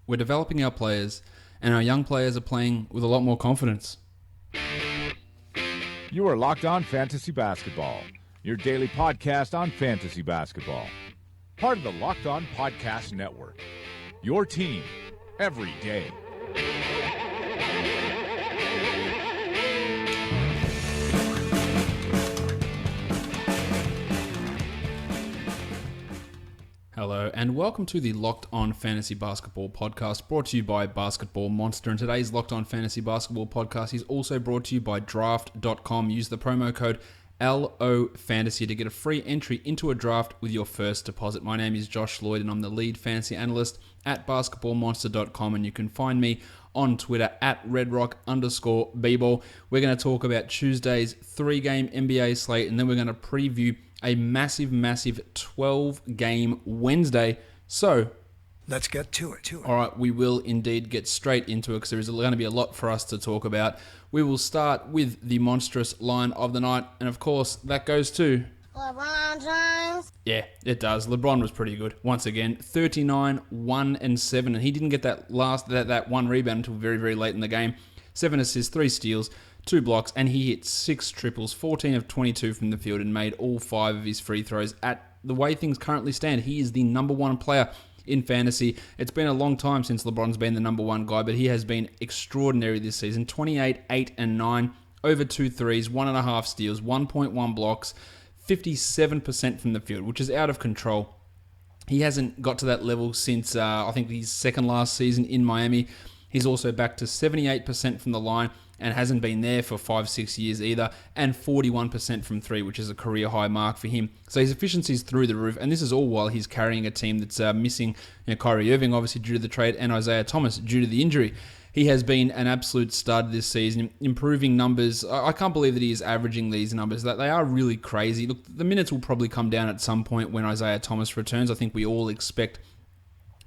We're developing our players, and our young players are playing with a lot more confidence. You are Locked On Fantasy Basketball, your daily podcast on fantasy basketball. Part of the Locked On Podcast Network, your team every day. Hello, and welcome to the Locked On Fantasy Basketball podcast, brought to you by Basketball Monster. And today's Locked On Fantasy Basketball podcast is also brought to you by Draft.com. Use the promo code LOFantasy to get a free entry into a draft with your first deposit. My name is Josh Lloyd, and I'm the lead fantasy analyst at basketballmonster.com, and you can find me on Twitter at redrock_bball. We're going to talk about Tuesday's 3-game NBA slate, and then we're going to preview a massive 12-game Wednesday. So let's get to it. All right, we will indeed get straight into it because there is going to be a lot for us to talk about. We will start with the monstrous line of the night, and of course, that goes to LeBron James. Yeah, it does. LeBron was pretty good. Once again, 39, 1, and 7, and he didn't get that one rebound until very, very late in the game. 7 assists, 3 steals, 2 blocks, and he hit 6 triples, 14 of 22 from the field, and made all 5 of his free throws. At the way things currently stand, he is the number one player in fantasy. It's been a long time since LeBron's been the number one guy, but he has been extraordinary this season. 28, 8, and 9, over 2 threes, 1.5 steals, 1.1 blocks, 57% from the field, which is out of control. He hasn't got to that level since, I think, his second last season in Miami. He's also back to 78% from the line and hasn't been there for 5-6 years either, and 41% from 3, which is a career high mark for him. So his efficiency is through the roof, and this is all while he's carrying a team that's missing Kyrie Irving, obviously due to the trade, and Isaiah Thomas due to the injury. He has been an absolute stud this season, improving numbers. I can't believe that he is averaging these numbers. That they are really crazy. Look, the minutes will probably come down at some point when Isaiah Thomas returns. I think we all expect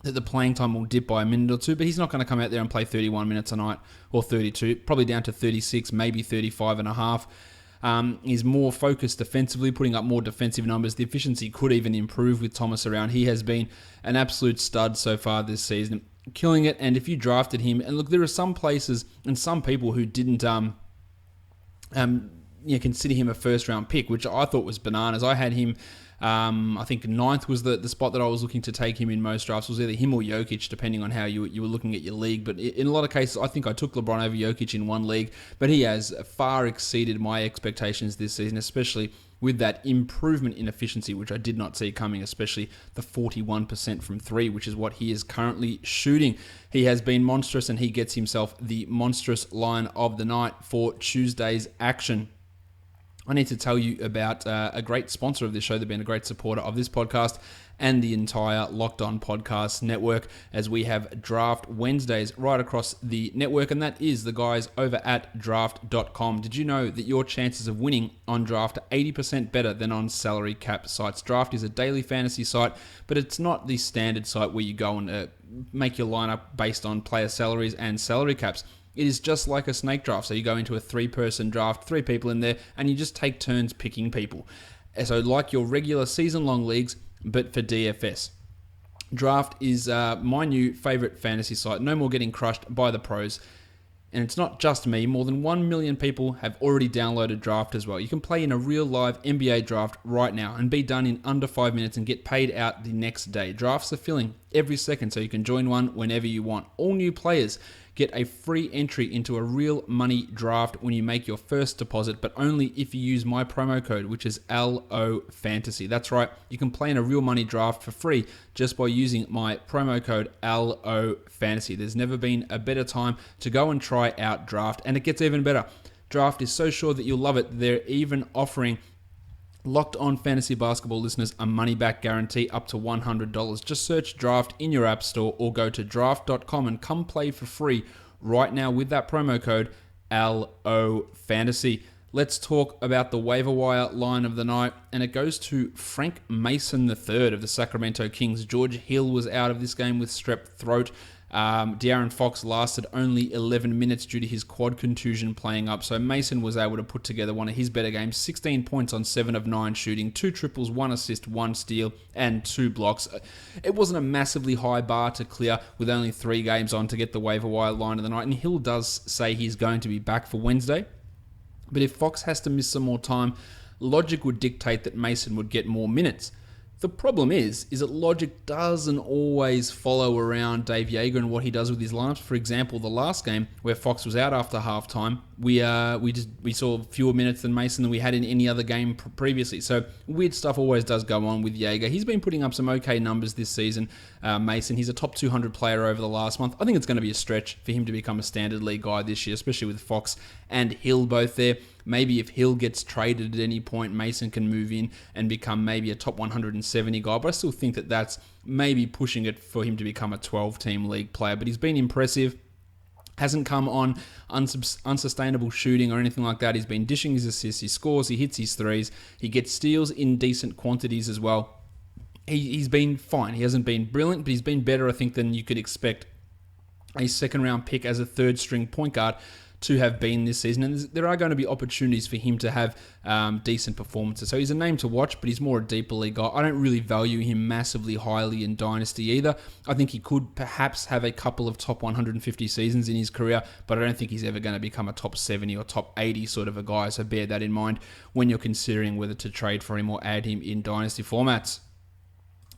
that the playing time will dip by a minute or two, but he's not going to come out there and play 31 minutes a night or 32, probably down to 36, maybe 35 and a half. He's more focused defensively, putting up more defensive numbers. The efficiency could even improve with Thomas around. He has been an absolute stud so far this season, killing it. And if you drafted him, and look, there are some places and some people who didn't consider him a first-round pick, which I thought was bananas. I had him, I think 9th was the spot that I was looking to take him in most drafts. It was either him or Jokic, depending on how you were looking at your league. But in a lot of cases, I think I took LeBron over Jokic in one league. But he has far exceeded my expectations this season, especially with that improvement in efficiency, which I did not see coming, especially the 41% from 3, which is what he is currently shooting. He has been monstrous, and he gets himself the monstrous line of the night for Tuesday's action. I need to tell you about a great sponsor of this show. They've been a great supporter of this podcast and the entire Locked On Podcast Network, as we have Draft Wednesdays right across the network, and that is the guys over at Draft.com. Did you know that your chances of winning on Draft are 80% better than on salary cap sites? Draft is a daily fantasy site, but it's not the standard site where you go and make your lineup based on player salaries and salary caps. It is just like a snake draft. So you go into a 3-person draft, 3 people in there, and you just take turns picking people. So like your regular season-long leagues, but for DFS. Draft is my new favorite fantasy site. No more getting crushed by the pros. And it's not just me. More than 1 million people have already downloaded Draft as well. You can play in a real live NBA draft right now and be done in under 5 minutes and get paid out the next day. Drafts are filling every second, so you can join one whenever you want. All new players get a free entry into a real money draft when you make your first deposit, but only if you use my promo code, which is LOFantasy. That's right, you can play in a real money draft for free just by using my promo code LOFantasy. There's never been a better time to go and try out Draft, and it gets even better. Draft is so sure that you'll love it, they're even offering Locked On Fantasy Basketball listeners a money-back guarantee up to $100. Just search Draft in your app store or go to draft.com and come play for free right now with that promo code LOFantasy. Let's talk about the waiver wire line of the night, and it goes to Frank Mason III of the Sacramento Kings. George Hill was out of this game with strep throat. De'Aaron Fox lasted only 11 minutes due to his quad contusion playing up, so Mason was able to put together one of his better games, 16 points on 7 of 9 shooting, 2 triples, 1 assist, 1 steal, and 2 blocks. It wasn't a massively high bar to clear with only 3 games on to get the waiver wire line of the night, and Hill does say he's going to be back for Wednesday. But if Fox has to miss some more time, logic would dictate that Mason would get more minutes. The problem is that logic doesn't always follow around Dave Yeager and what he does with his lineups. For example, the last game where Fox was out after halftime, we saw fewer minutes than Mason than we had in any other game previously. So weird stuff always does go on with Yeager. He's been putting up some okay numbers this season, Mason. He's a top 200 player over the last month. I think it's going to be a stretch for him to become a standard league guy this year, especially with Fox and Hill both there. Maybe if Hill gets traded at any point, Mason can move in and become maybe a top 170 guy. But I still think that that's maybe pushing it for him to become a 12-team league player. But he's been impressive. Hasn't come on unsustainable shooting or anything like that. He's been dishing his assists. He scores. He hits his threes. He gets steals in decent quantities as well. He's been fine. He hasn't been brilliant, but he's been better, I think, than you could expect a second-round pick as a third-string point guard to have been this season, and there are going to be opportunities for him to have decent performances. So he's a name to watch, but he's more a deeper league guy. I don't really value him massively highly in Dynasty either. I think he could perhaps have a couple of top 150 seasons in his career, but I don't think he's ever going to become a top 70 or top 80 sort of a guy, so bear that in mind when you're considering whether to trade for him or add him in Dynasty formats.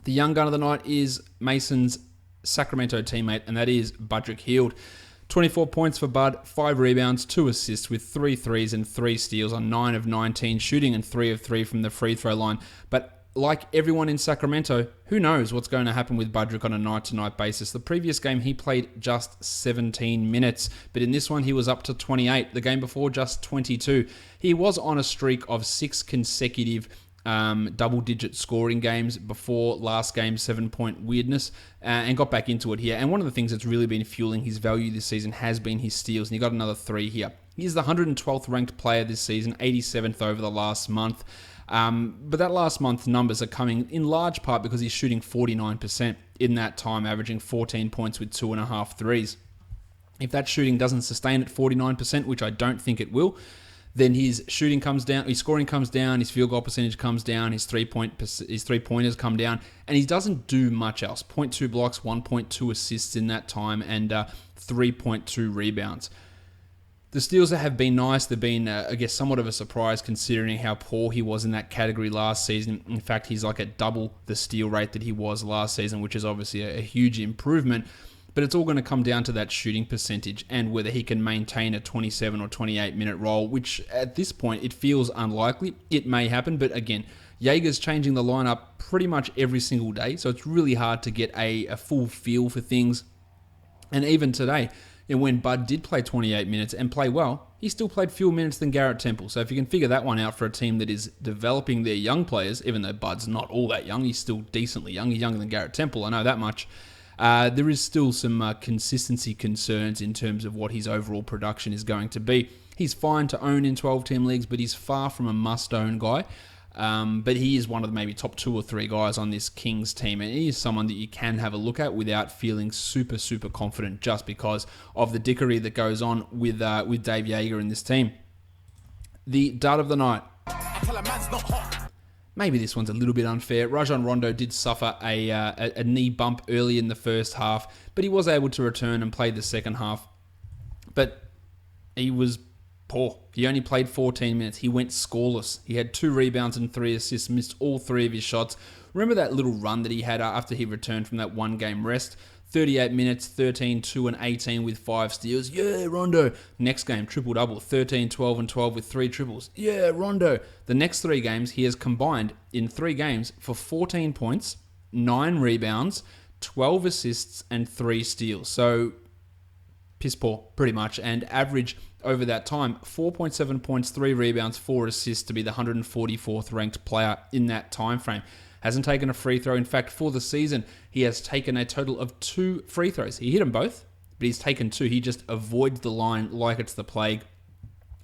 The young gun of the night is Mason's Sacramento teammate, and that is Budrick Hield. 24 points for Bud, 5 rebounds, 2 assists with 3 threes and 3 steals on 9 of 19 shooting and 3 of 3 from the free throw line. But like everyone in Sacramento, who knows what's going to happen with Budrick on a night-to-night basis. The previous game, he played just 17 minutes, but in this one, he was up to 28. The game before, just 22. He was on a streak of 6 consecutive double-digit scoring games before last game's 7-point weirdness, and got back into it here. And one of the things that's really been fueling his value this season has been his steals, and he got another 3 here. He's the 112th ranked player this season, 87th over the last month. But that last month numbers are coming in large part because he's shooting 49% in that time, averaging 14 points with 2.5 threes. If that shooting doesn't sustain at 49%, which I don't think it will, then his shooting comes down, his scoring comes down, his field goal percentage comes down, his three-pointers come down, and he doesn't do much else. 0.2 blocks, 1.2 assists in that time, and 3.2 rebounds. The steals have been nice. They've been, I guess, somewhat of a surprise considering how poor he was in that category last season. In fact, he's like at double the steal rate that he was last season, which is obviously a huge improvement. But it's all going to come down to that shooting percentage and whether he can maintain a 27 or 28 minute role, which at this point it feels unlikely. It may happen, but again, Yeager's changing the lineup pretty much every single day, so it's really hard to get a full feel for things. And even today, when Bud did play 28 minutes and play well, he still played fewer minutes than Garrett Temple. So if you can figure that one out for a team that is developing their young players, even though Bud's not all that young, he's still decently young. He's younger than Garrett Temple, I know that much. There is still some consistency concerns in terms of what his overall production is going to be. He's fine to own in 12-team leagues, but he's far from a must-own guy. But he is one of the maybe top 2 or 3 guys on this Kings team, and he is someone that you can have a look at without feeling super, super confident just because of the dickery that goes on with Dave Yeager in this team. The dud of the night. Maybe this one's a little bit unfair. Rajon Rondo did suffer a knee bump early in the first half, but he was able to return and play the second half. But he was poor. He only played 14 minutes. He went scoreless. He had 2 rebounds and 3 assists, missed all 3 of his shots. Remember that little run that he had after he returned from that 1-game rest? 38 minutes, 13, 2, and 18 with 5 steals. Yeah, Rondo. Next game, triple-double, 13, 12, and 12 with 3 triples. Yeah, Rondo. The next 3 games, he has combined in 3 games for 14 points, 9 rebounds, 12 assists, and 3 steals. So, piss poor, pretty much. And average over that time, 4.7 points, 3 rebounds, 4 assists to be the 144th ranked player in that time frame. Hasn't taken a free throw. In fact, for the season, he has taken a total of 2 free throws. He hit them both, but he's taken 2. He just avoids the line like it's the plague.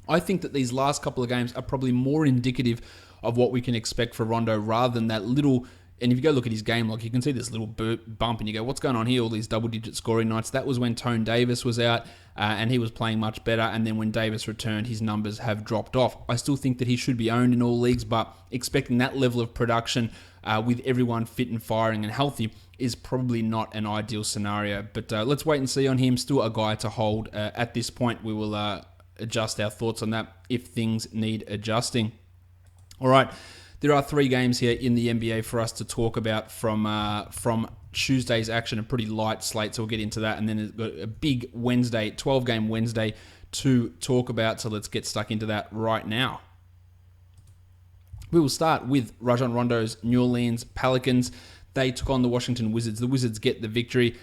I think that these last couple of games are probably more indicative of what we can expect for Rondo rather than that little And if you go look at his game log, you can see this little bump and you go, what's going on here? All these double-digit scoring nights. That was when Tone Davis was out and he was playing much better. And then when Davis returned, his numbers have dropped off. I still think that he should be owned in all leagues, but expecting that level of production with everyone fit and firing and healthy is probably not an ideal scenario. But let's wait and see on him. Still a guy to hold at this point. We will adjust our thoughts on that if things need adjusting. All right. There are 3 games here in the NBA for us to talk about from Tuesday's action, a pretty light slate, so we'll get into that. And then there's got a big Wednesday, 12-game Wednesday to talk about, so let's get stuck into that right now. We will start with Rajon Rondo's New Orleans Pelicans. They took on the Washington Wizards. The Wizards get the victory.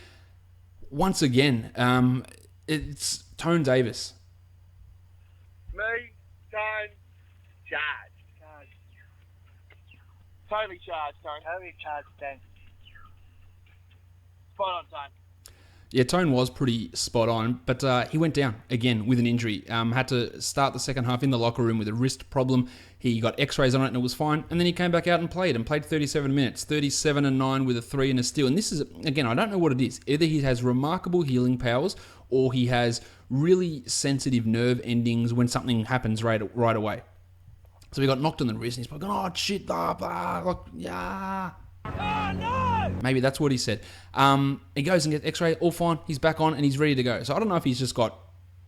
Once again, it's Tone Davis. Me, Tone, charged. Totally charged, Tone. Totally charged, Tone. Spot on, Tone. Yeah, Tone was pretty spot on, but he went down again with an injury. Had to start the second half in the locker room with a wrist problem. He got x-rays on it and it was fine. And then he came back out and played 37 minutes, 37 and 9 with a 3 and a steal. And this is, again, I don't know what it is. Either he has remarkable healing powers or he has really sensitive nerve endings when something happens right away. So he got knocked on the wrist and he's like, oh shit, blah, blah, like, yeah. Oh, no! Maybe that's what he said. He goes and gets x-ray, all fine, he's back on and he's ready to go. So I don't know if he's just got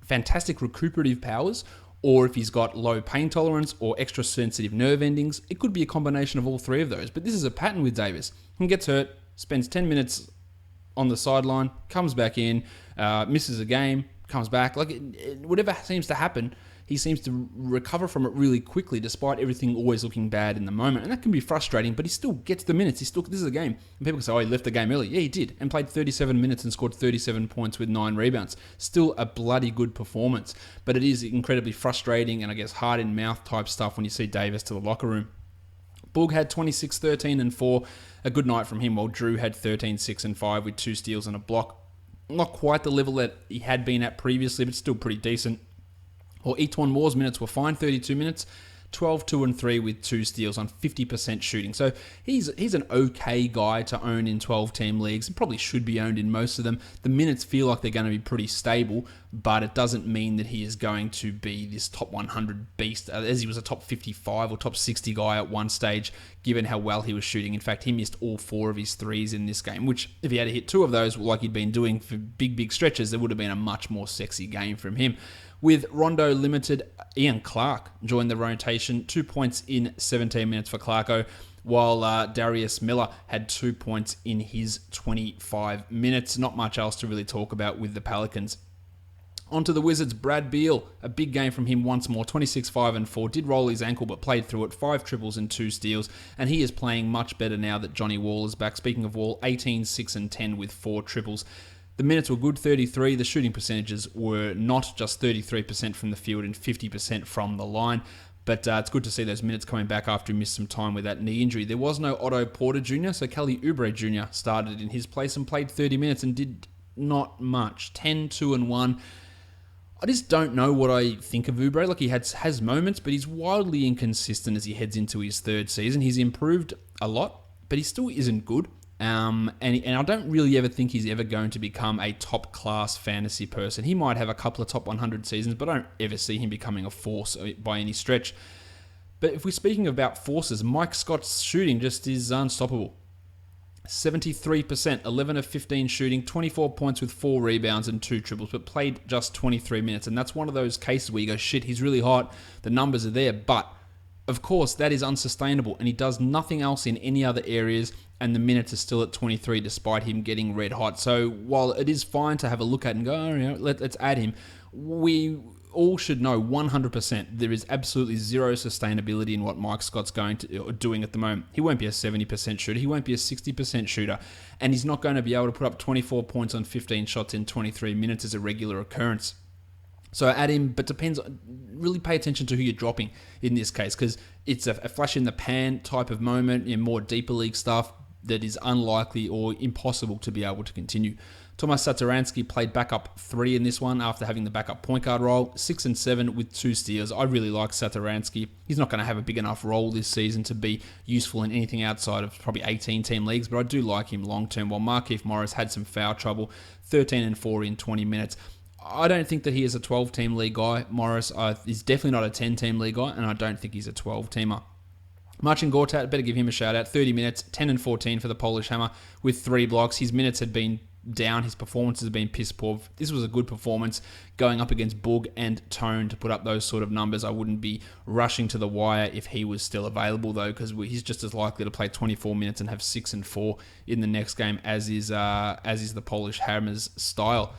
fantastic recuperative powers or if he's got low pain tolerance or extra sensitive nerve endings. It could be a combination of all 3 of those, but this is a pattern with Davis. He gets hurt, spends 10 minutes on the sideline, comes back in, misses a game, comes back. Like, whatever seems to happen, he seems to recover from it really quickly despite everything always looking bad in the moment. And that can be frustrating, but he still gets the minutes. This is a game. And people can say, oh, he left the game early. Yeah, he did. And played 37 minutes and scored 37 points with 9 rebounds. Still a bloody good performance. But it is incredibly frustrating and I guess hard in mouth type stuff when you see Davis to the locker room. Boog had 26, 13 and 4. A good night from him, while Drew had 13, 6 and 5 with 2 steals and a block. Not quite the level that he had been at previously, but still pretty decent. Or Etuan Moore's minutes were fine, 32 minutes, 12, 2 and 3 with 2 steals on 50% shooting. So he's an okay guy to own in 12-team leagues and probably should be owned in most of them. The minutes feel like they're going to be pretty stable, but it doesn't mean that he is going to be this top 100 beast, as he was a top 55 or top 60 guy at one stage, given how well he was shooting. In fact, he missed all 4 of his threes in this game, which if he had hit 2 of those like he'd been doing for big stretches, there would have been a much more sexy game from him. With Rondo limited, Ian Clark joined the rotation, 2 points in 17 minutes for Clarko, while Darius Miller had 2 points in his 25 minutes. Not much else to really talk about with the Pelicans. On to the Wizards, Brad Beal, a big game from him once more, 26, 5 and 4, did roll his ankle but played through it, 5 triples and 2 steals, and he is playing much better now that Johnny Wall is back. Speaking of Wall, 18, 6 and 10 with 4 triples. The minutes were good, 33. The shooting percentages were not just 33% from the field and 50% from the line. But it's good to see those minutes coming back after he missed some time with that knee injury. There was no Otto Porter Jr., so Kelly Oubre Jr. started in his place and played 30 minutes and did not much. 10, 2 and 1. I just don't know what I think of Oubre. Like, he has moments, but he's wildly inconsistent as he heads into his 3rd season. He's improved a lot, but he still isn't good. And I don't really ever think he's ever going to become a top-class fantasy person. He might have a couple of top 100 seasons, but I don't ever see him becoming a force by any stretch. But if we're speaking about forces, Mike Scott's shooting just is unstoppable. 73%, 11 of 15 shooting, 24 points with 4 rebounds and 2 triples, but played just 23 minutes. And that's one of those cases where you go, shit, he's really hot, the numbers are there, but of course, that is unsustainable, and he does nothing else in any other areas, and the minutes are still at 23 despite him getting red hot. So while it is fine to have a look at and go, oh, you know, let's add him, we all should know 100% there is absolutely zero sustainability in what Mike Scott's doing at the moment. He won't be a 70% shooter. He won't be a 60% shooter, and he's not going to be able to put up 24 points on 15 shots in 23 minutes as a regular occurrence. So add him, but depends. Really pay attention to who you're dropping in this case, because it's a flash in the pan type of moment, more deeper league stuff. that is unlikely or impossible to be able to continue. Tomas Satoransky played backup 3 in this one after having the backup point guard role, 6 and 7 with 2 steals. I really like Satoransky. He's not going to have a big enough role this season to be useful in anything outside of probably 18-team leagues, but I do like him long-term, while Markieff Morris had some foul trouble, 13 and 4 in 20 minutes. I don't think that he is a 12-team league guy. Morris is definitely not a 10-team league guy, and I don't think he's a 12-teamer. Marcin Gortat, better give him a shout-out. 30 minutes, 10 and 14 for the Polish Hammer with 3 blocks. His minutes had been down. His performance has been piss poor. This was a good performance going up against Boog and Tone to put up those sort of numbers. I wouldn't be rushing to the wire if he was still available, though, because he's just as likely to play 24 minutes and have 6 and 4 in the next game, as is the Polish Hammer's style.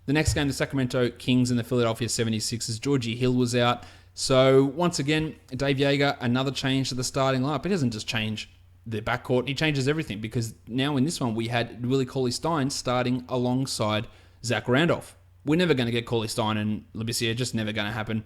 The next game, the Sacramento Kings and the Philadelphia 76ers. Georgie Hill was out. So, once again, Dave Yeager, another change to the starting lineup. It doesn't just change the backcourt, he changes everything, because now in this one we had Willie Cauley-Stein starting alongside Zach Randolph. We're never going to get Cauley-Stein and Labissiere, just never going to happen.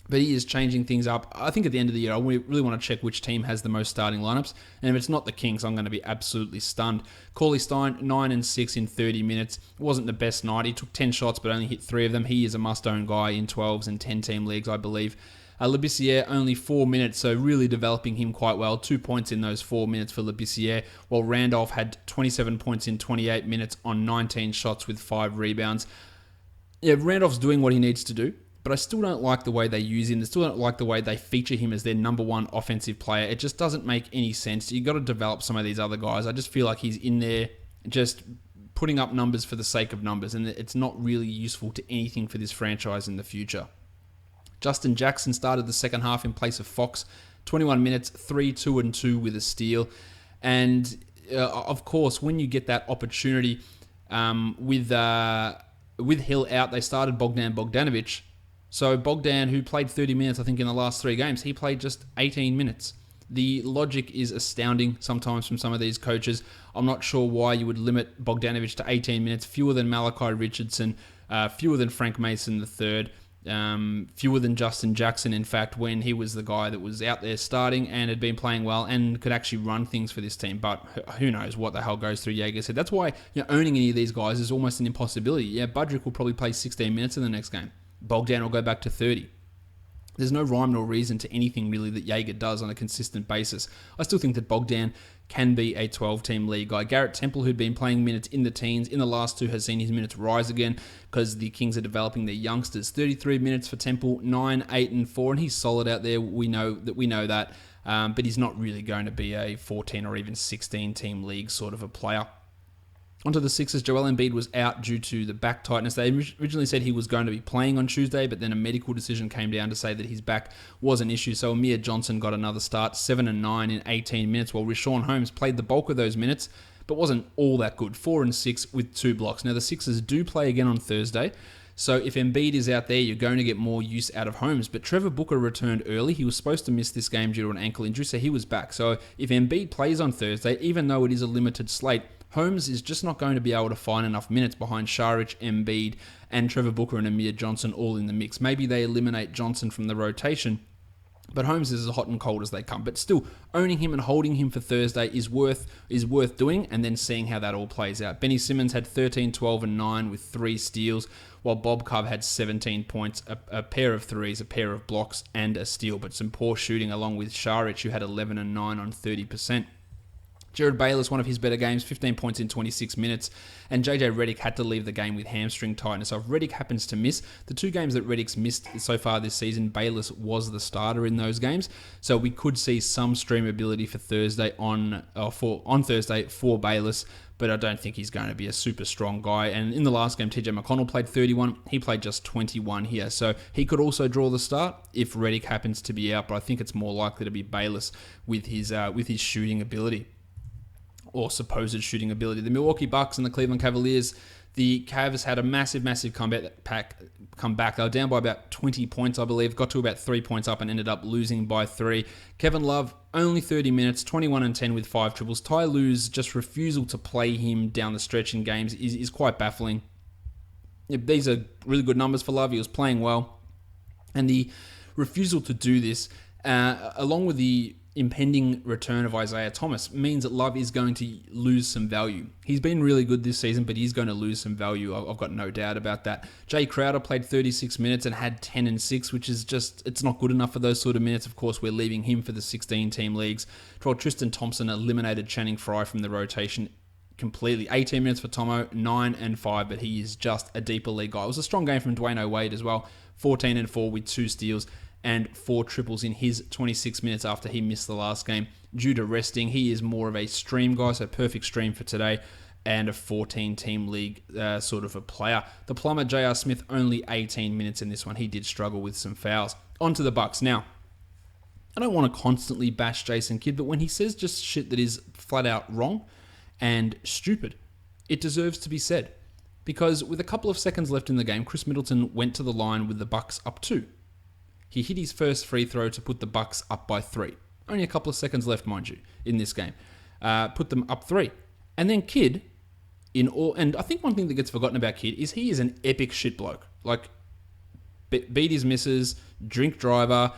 But he is changing things up. I think at the end of the year, I really want to check which team has the most starting lineups. And if it's not the Kings, I'm going to be absolutely stunned. Cauley-Stein, 9 and 6 in 30 minutes. It wasn't the best night. He took 10 shots, but only hit 3 of them. He is a must-own guy in 12s and 10-team leagues, I believe. Labissiere, only 4 minutes, so really developing him quite well. 2 points in those 4 minutes for Labissiere, while Randolph had 27 points in 28 minutes on 19 shots with 5 rebounds. Yeah, Randolph's doing what he needs to do, but I still don't like the way they use him. I still don't like the way they feature him as their number 1 offensive player. It just doesn't make any sense. You've got to develop some of these other guys. I just feel like he's in there just putting up numbers for the sake of numbers, and it's not really useful to anything for this franchise in the future. Justin Jackson started the second half in place of Fox. 21 minutes, 3, 2, and 2 with a steal. And, of course, when you get that opportunity with Hill out, they started Bogdan Bogdanovic. So Bogdan, who played 30 minutes, I think, in the last 3 games, he played just 18 minutes. The logic is astounding sometimes from some of these coaches. I'm not sure why you would limit Bogdanovic to 18 minutes, fewer than Malachi Richardson, fewer than Frank Mason III, fewer than Justin Jackson, in fact, when he was the guy that was out there starting and had been playing well and could actually run things for this team. But who knows what the hell goes through Yeager's head. That's why owning any of these guys is almost an impossibility. Yeah, Budrick will probably play 16 minutes in the next game. Bogdan will go back to 30. There's no rhyme nor reason to anything really that Yeager does on a consistent basis. I still think that Bogdan can be a 12-team league guy. Garrett Temple, who'd been playing minutes in the teens in the last 2, has seen his minutes rise again because the Kings are developing their youngsters. 33 minutes for Temple, 9, 8, and 4, and he's solid out there. We know that, but he's not really going to be a 14 or even 16-team league sort of a player. Onto the Sixers, Joel Embiid was out due to the back tightness. They originally said he was going to be playing on Tuesday, but then a medical decision came down to say that his back was an issue. So Amir Johnson got another start, 7 and 9 in 18 minutes, while Richaun Holmes played the bulk of those minutes, but wasn't all that good. 4 and 6 with 2 blocks. Now the Sixers do play again on Thursday, so if Embiid is out there, you're going to get more use out of Holmes. But Trevor Booker returned early. He was supposed to miss this game due to an ankle injury, so he was back. So if Embiid plays on Thursday, even though it is a limited slate, Holmes is just not going to be able to find enough minutes behind Šarić, Embiid, and Trevor Booker and Amir Johnson all in the mix. Maybe they eliminate Johnson from the rotation, but Holmes is as hot and cold as they come. But still, owning him and holding him for Thursday is worth doing, and then seeing how that all plays out. Benny Simmons had 13, 12, and 9 with 3 steals, while Bob Cove had 17 points, a pair of threes, a pair of blocks, and a steal, but some poor shooting along with Šarić, who had 11 and 9 on 30%. Jared Bayless, one of his better games, 15 points in 26 minutes, and JJ Redick had to leave the game with hamstring tightness. So if Redick happens to miss, the 2 games that Redick's missed so far this season, Bayless was the starter in those games. So we could see some streamability for Thursday on Thursday for Bayless, but I don't think he's going to be a super strong guy. And in the last game, TJ McConnell played 31. He played just 21 here. So he could also draw the start if Redick happens to be out, but I think it's more likely to be Bayless with his shooting ability, or supposed shooting ability. The Milwaukee Bucks and the Cleveland Cavaliers, the Cavs had a massive comeback. They were down by about 20 points, I believe, got to about 3 points up and ended up losing by 3. Kevin Love, only 30 minutes, 21 and 10 with 5 triples. Ty Lue's just refusal to play him down the stretch in games is quite baffling. These are really good numbers for Love. He was playing well. And the refusal to do this, along with the impending return of Isaiah Thomas means that Love is going to lose some value. He's been really good this season, but he's going to lose some value. I've got no doubt about that. Jay Crowder played 36 minutes and had 10 and 6, which is just, it's not good enough for those sort of minutes. Of course, we're leaving him for the 16-team leagues. While Tristan Thompson eliminated Channing Frye from the rotation completely. 18 minutes for Tomo, 9 and 5, but he is just a deeper league guy. It was a strong game from Dwayne Wade as well. 14 and 4 with 2 steals and 4 triples in his 26 minutes after he missed the last game due to resting. He is more of a stream guy, so perfect stream for today, and a 14-team league sort of a player. The plumber, J.R. Smith, only 18 minutes in this one. He did struggle with some fouls. On to the Bucks. Now, I don't want to constantly bash Jason Kidd, but when he says just shit that is flat out wrong and stupid, it deserves to be said. Because with a couple of seconds left in the game, Chris Middleton went to the line with the Bucks up 2. He hit his first free throw to put the Bucks up by 3. Only a couple of seconds left, mind you, in this game. Put them up 3. And then Kidd, and I think one thing that gets forgotten about Kidd is he is an epic shit bloke. Like, beat his misses, drink driver,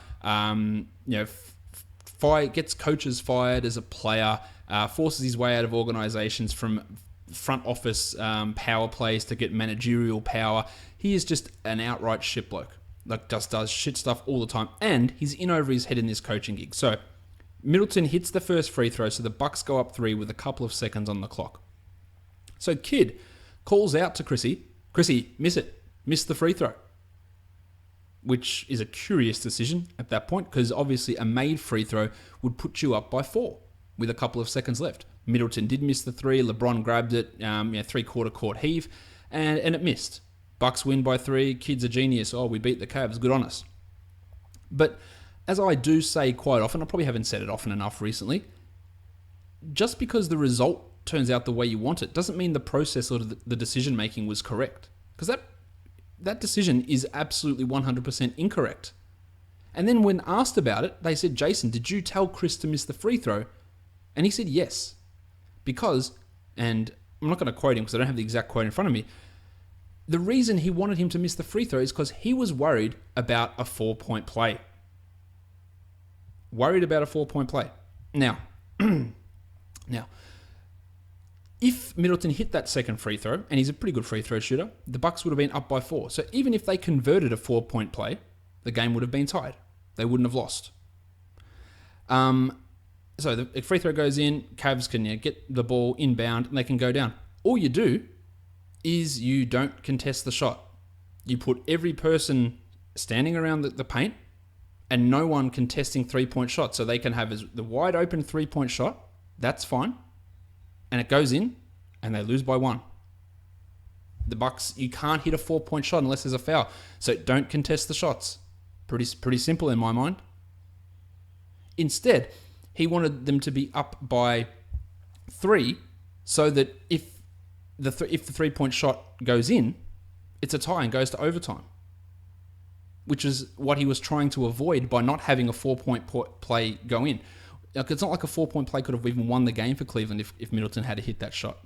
gets coaches fired as a player, forces his way out of organizations from front office power plays to get managerial power. He is just an outright shit bloke. Like, just does shit stuff all the time. And he's in over his head in this coaching gig. So, Middleton hits the first free throw, so the Bucks go up 3 with a couple of seconds on the clock. So, Kidd calls out to Chrissy, miss it. Miss the free throw. Which is a curious decision at that point, because obviously a made free throw would put you up by 4 with a couple of seconds left. Middleton did miss the 3. LeBron grabbed it, 3-quarter court heave, and it missed. Bucks win by 3. Kidd's a genius. Oh, we beat the Cavs. Good on us. But as I do say quite often, I probably haven't said it often enough recently, just because the result turns out the way you want it doesn't mean the process or the decision-making was correct. Because that decision is absolutely 100% incorrect. And then when asked about it, they said, Jason, did you tell Chris to miss the free throw? And he said yes. Because, and I'm not going to quote him because I don't have the exact quote in front of me, the reason he wanted him to miss the free throw is because he was worried about a 4-point play. Worried about a 4-point play. Now, if Middleton hit that second free throw, and he's a pretty good free throw shooter, the Bucks would have been up by 4. So even if they converted a 4-point play, the game would have been tied. They wouldn't have lost. So the free throw goes in, Cavs can get the ball inbound, and they can go down. All you do is you don't contest the shot. You put every person standing around the paint and no one contesting 3-point shots. So they can have the wide open 3-point shot. That's fine. And it goes in and they lose by 1. The Bucks, you can't hit a 4-point shot unless there's a foul. So don't contest the shots. Pretty simple in my mind. Instead, he wanted them to be up by 3 so that if the 3-point shot goes in, it's a tie and goes to overtime, which is what he was trying to avoid by not having a 4-point play go in. Like, it's not like a 4-point play could have even won the game for Cleveland if Middleton had to hit that shot.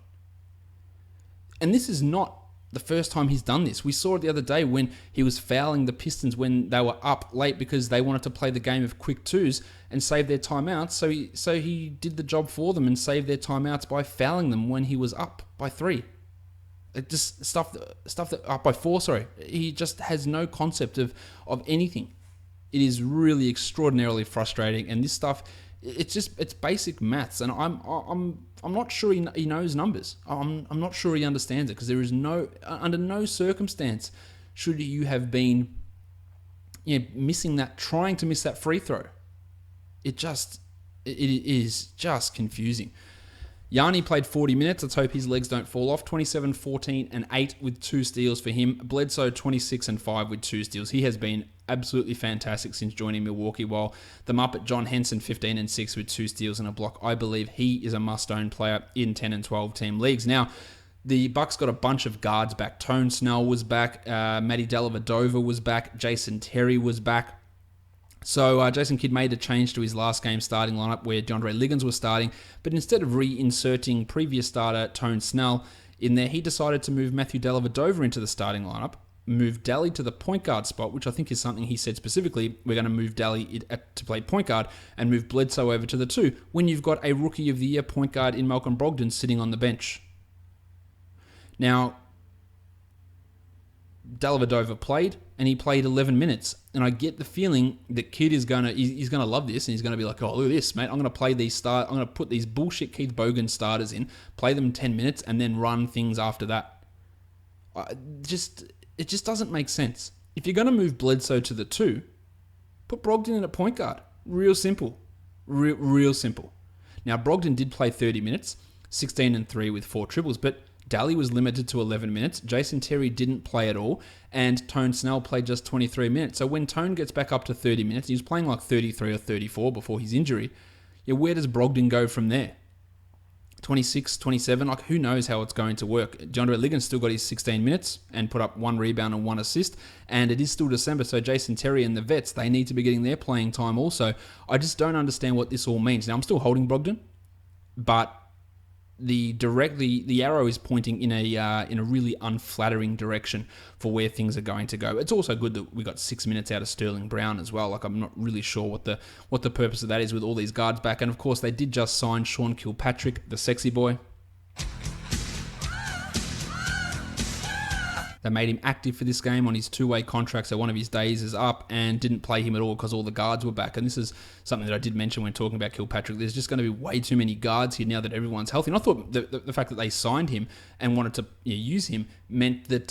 And this is not the first time he's done this. We saw it the other day when he was fouling the Pistons when they were up late because they wanted to play the game of quick twos and save their timeouts. So he did the job for them and saved their timeouts by fouling them when he was up by 3. It just stuff that up by 4. Sorry, he just has no concept of anything. It is really extraordinarily frustrating, and this stuff, it's basic maths, and I'm not sure he knows numbers. I'm not sure he understands it, because there is under no circumstance should you have been trying to miss that free throw. It is just confusing. Yanni played 40 minutes. Let's hope his legs don't fall off. 27, 14, and 8 with 2 steals for him. Bledsoe, 26 and 5 with 2 steals. He has been absolutely fantastic since joining Milwaukee, while the Muppet John Henson, 15 and 6 with 2 steals and a block. I believe he is a must-own player in 10 and 12 team leagues. Now, the Bucks got a bunch of guards back. Tone Snell was back. Matty Dellavedova was back. Jason Terry was back. So Jason Kidd made a change to his last game starting lineup where DeAndre Liggins was starting, but instead of reinserting previous starter Tone Snell in there, he decided to move Matthew Dellavedova into the starting lineup move Daly to the point guard spot, which I think is something he said specifically, we're going to move Daly to play point guard and move Bledsoe over to the 2, when you've got a Rookie of the Year point guard in Malcolm Brogdon sitting on the bench. Now, Dellavedova played, and he played 11 minutes. And I get the feeling that Kid is he's gonna love this, and he's gonna be like, oh, look at this, mate. I'm gonna put these bullshit Keith Bogan starters in, play them 10 minutes, and then run things after that. It just doesn't make sense. If you're gonna move Bledsoe to the 2, put Brogdon in at point guard. Real simple. Real simple. Now, Brogdon did play 30 minutes, 16 and 3 with 4 triples, but Daly was limited to 11 minutes. Jason Terry didn't play at all. And Tone Snell played just 23 minutes. So when Tone gets back up to 30 minutes, he was playing like 33 or 34 before his injury. Yeah, where does Brogdon go from there? 26, 27, like who knows how it's going to work. DeAndre Liggins still got his 16 minutes and put up 1 rebound and 1 assist. And it is still December, so Jason Terry and the vets, they need to be getting their playing time also. I just don't understand what this all means. Now, I'm still holding Brogdon, but the arrow is pointing in a really unflattering direction for where things are going to go. It's also good that we got 6 minutes out of Sterling Brown as well. Like, I'm not really sure what the purpose of that is with all these guards back. And of course, they did just sign Sean Kilpatrick, the sexy boy. They made him active for this game on his 2-way contract, so one of his days is up, and didn't play him at all because all the guards were back. And this is something that I did mention when talking about Kilpatrick. There's just going to be way too many guards here now that everyone's healthy. And I thought the fact that they signed him and wanted to use him meant that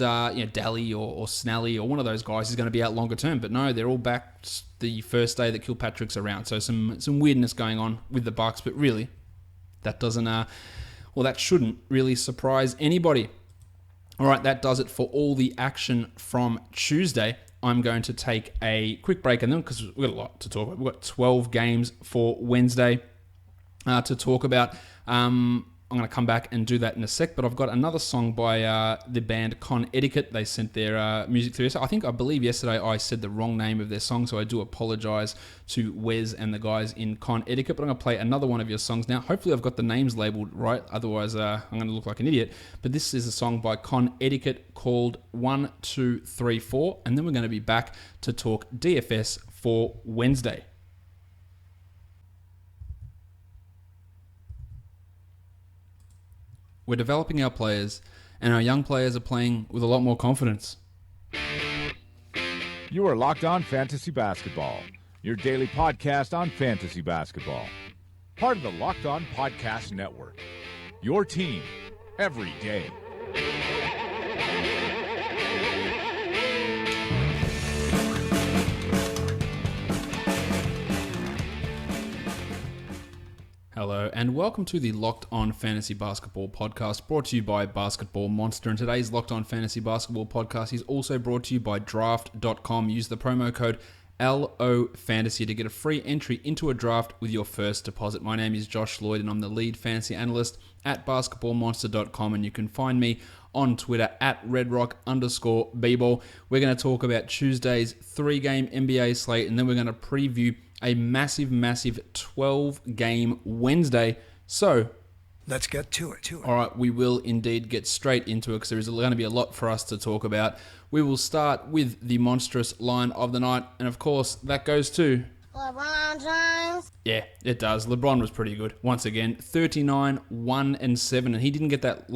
Daly or Snally or one of those guys is going to be out longer term. But no, they're all back the first day that Kilpatrick's around. So some weirdness going on with the Bucks, but really, that doesn't that shouldn't really surprise anybody. All right, that does it for all the action from Tuesday. I'm going to take a quick break, and then because we've got a lot to talk about. We've got 12 games for Wednesday to talk about. I'm going to come back and do that in a sec, but I've got another song by the band Con Etiquette. They sent their music through. So I believe yesterday I said the wrong name of their song, so I do apologize to Wes and the guys in Con Etiquette, but I'm going to play another one of your songs now. Hopefully I've got the names labeled right, otherwise I'm going to look like an idiot. But this is a song by Con Etiquette called 1, 2, 3, 4, and then we're going to be back to talk DFS for Wednesday. We're developing our players, and our young players are playing with a lot more confidence. You are Locked On Fantasy Basketball, your daily podcast on fantasy basketball. Part of the Locked On Podcast Network, your team every day. Hello, and welcome to the Locked On Fantasy Basketball podcast, brought to you by Basketball Monster. And today's Locked On Fantasy Basketball podcast is also brought to you by Draft.com. Use the promo code LOFantasy to get a free entry into a draft with your first deposit. My name is Josh Lloyd, and I'm the lead fantasy analyst at basketballmonster.com, and you can find me on Twitter at redrock_bball. We're going to talk about Tuesday's 3-game NBA slate, and then we're going to preview a massive 12-game Wednesday. So let's get to it. All right, we will indeed get straight into it because there is going to be a lot for us to talk about. We will start with the monstrous line of the night, and of course, that goes to LeBron James. Yeah, it does. LeBron was pretty good. Once again, 39, 1, and 7, and he didn't get that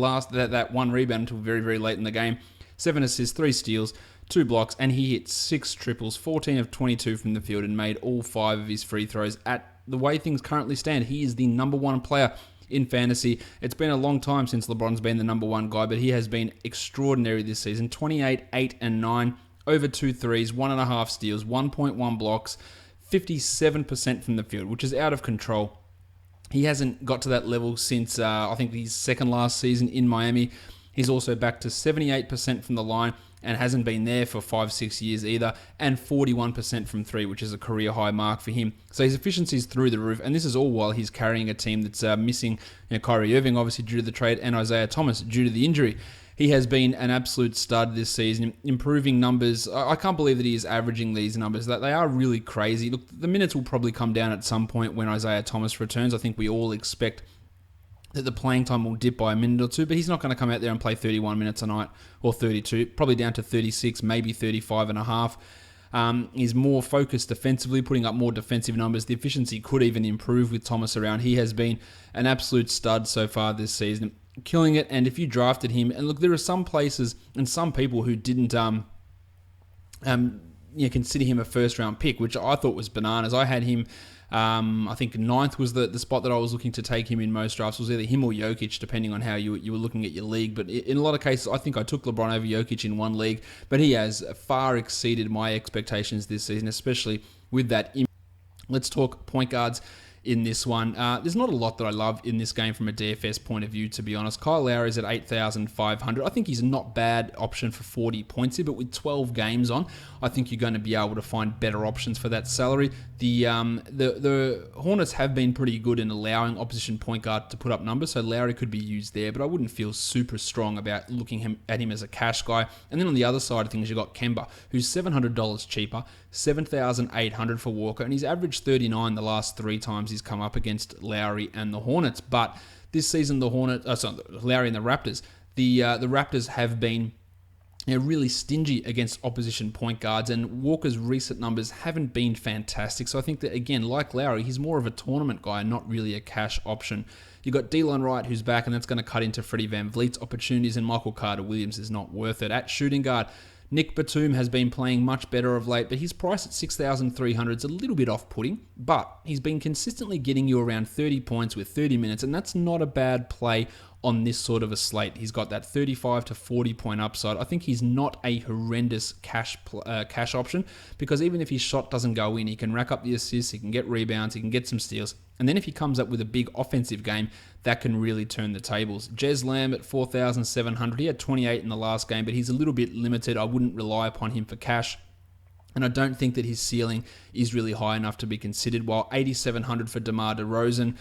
one rebound until very, very late in the game. 7 assists, 3 steals, 2 blocks, and he hit 6 triples, 14 of 22 from the field, and made all 5 of his free throws. At the way things currently stand, he is the number 1 player in fantasy. It's been a long time since LeBron's been the number 1 guy, but he has been extraordinary this season. 28, 8, and 9, over 2 threes, 1.5 steals, 1.1 blocks, 57% from the field, which is out of control. He hasn't got to that level since, I think, his second last season in Miami. He's also back to 78% from the line and hasn't been there for 5-6 years either, and 41% from 3, which is a career high mark for him. So his efficiency is through the roof, and this is all while he's carrying a team that's missing Kyrie Irving, obviously due to the trade, and Isaiah Thomas due to the injury. He has been an absolute stud this season, improving numbers. I can't believe that he is averaging these numbers. That they are really crazy. Look, the minutes will probably come down at some point when Isaiah Thomas returns. I think we all expect that the playing time will dip by a minute or two, but he's not going to come out there and play 31 minutes a night or 32, probably down to 36, maybe 35 and a half. He's more focused defensively, putting up more defensive numbers. The efficiency could even improve with Thomas around. He has been an absolute stud so far this season, killing it. And if you drafted him, and look, there are some places and some people who didn't consider him a first-round pick, which I thought was bananas. I had him, I think ninth was the spot that I was looking to take him in most drafts. It was either him or Jokic, depending on how you were looking at your league. But in a lot of cases, I think I took LeBron over Jokic in one league, but he has far exceeded my expectations this season, especially with that. Let's talk point guards in this one. There's not a lot that I love in this game from a DFS point of view, to be honest. Kyle Lowry is at 8,500. I think he's a not bad option for 40 points here, but with 12 games on, I think you're going to be able to find better options for that salary. The Hornets have been pretty good in allowing opposition point guard to put up numbers, so Lowry could be used there, but I wouldn't feel super strong about looking at him as a cash guy. And then on the other side of things, you've got Kemba, who's $700 cheaper, $7,800 for Walker, and he's averaged 39 the last three times he's come up against Lowry and the Hornets. But this season, Lowry and the Raptors, the Raptors have been really stingy against opposition point guards, and Walker's recent numbers haven't been fantastic. So I think that, again, like Lowry, he's more of a tournament guy, not really a cash option. You've got Delon Wright, who's back, and that's going to cut into Freddie VanVleet's opportunities, and Michael Carter-Williams is not worth it. At shooting guard, Nick Batum has been playing much better of late, but his price at 6,300 is a little bit off-putting, but he's been consistently getting you around 30 points with 30 minutes, and that's not a bad play on this sort of a slate. He's got that 35 to 40 point upside. I think he's not a horrendous cash option, because even if his shot doesn't go in, he can rack up the assists, he can get rebounds, he can get some steals, and then if he comes up with a big offensive game, that can really turn the tables. Jez Lamb at 4,700. He had 28 in the last game, but he's a little bit limited. I wouldn't rely upon him for cash, and I don't think that his ceiling is really high enough to be considered, while 8,700 for DeMar DeRozan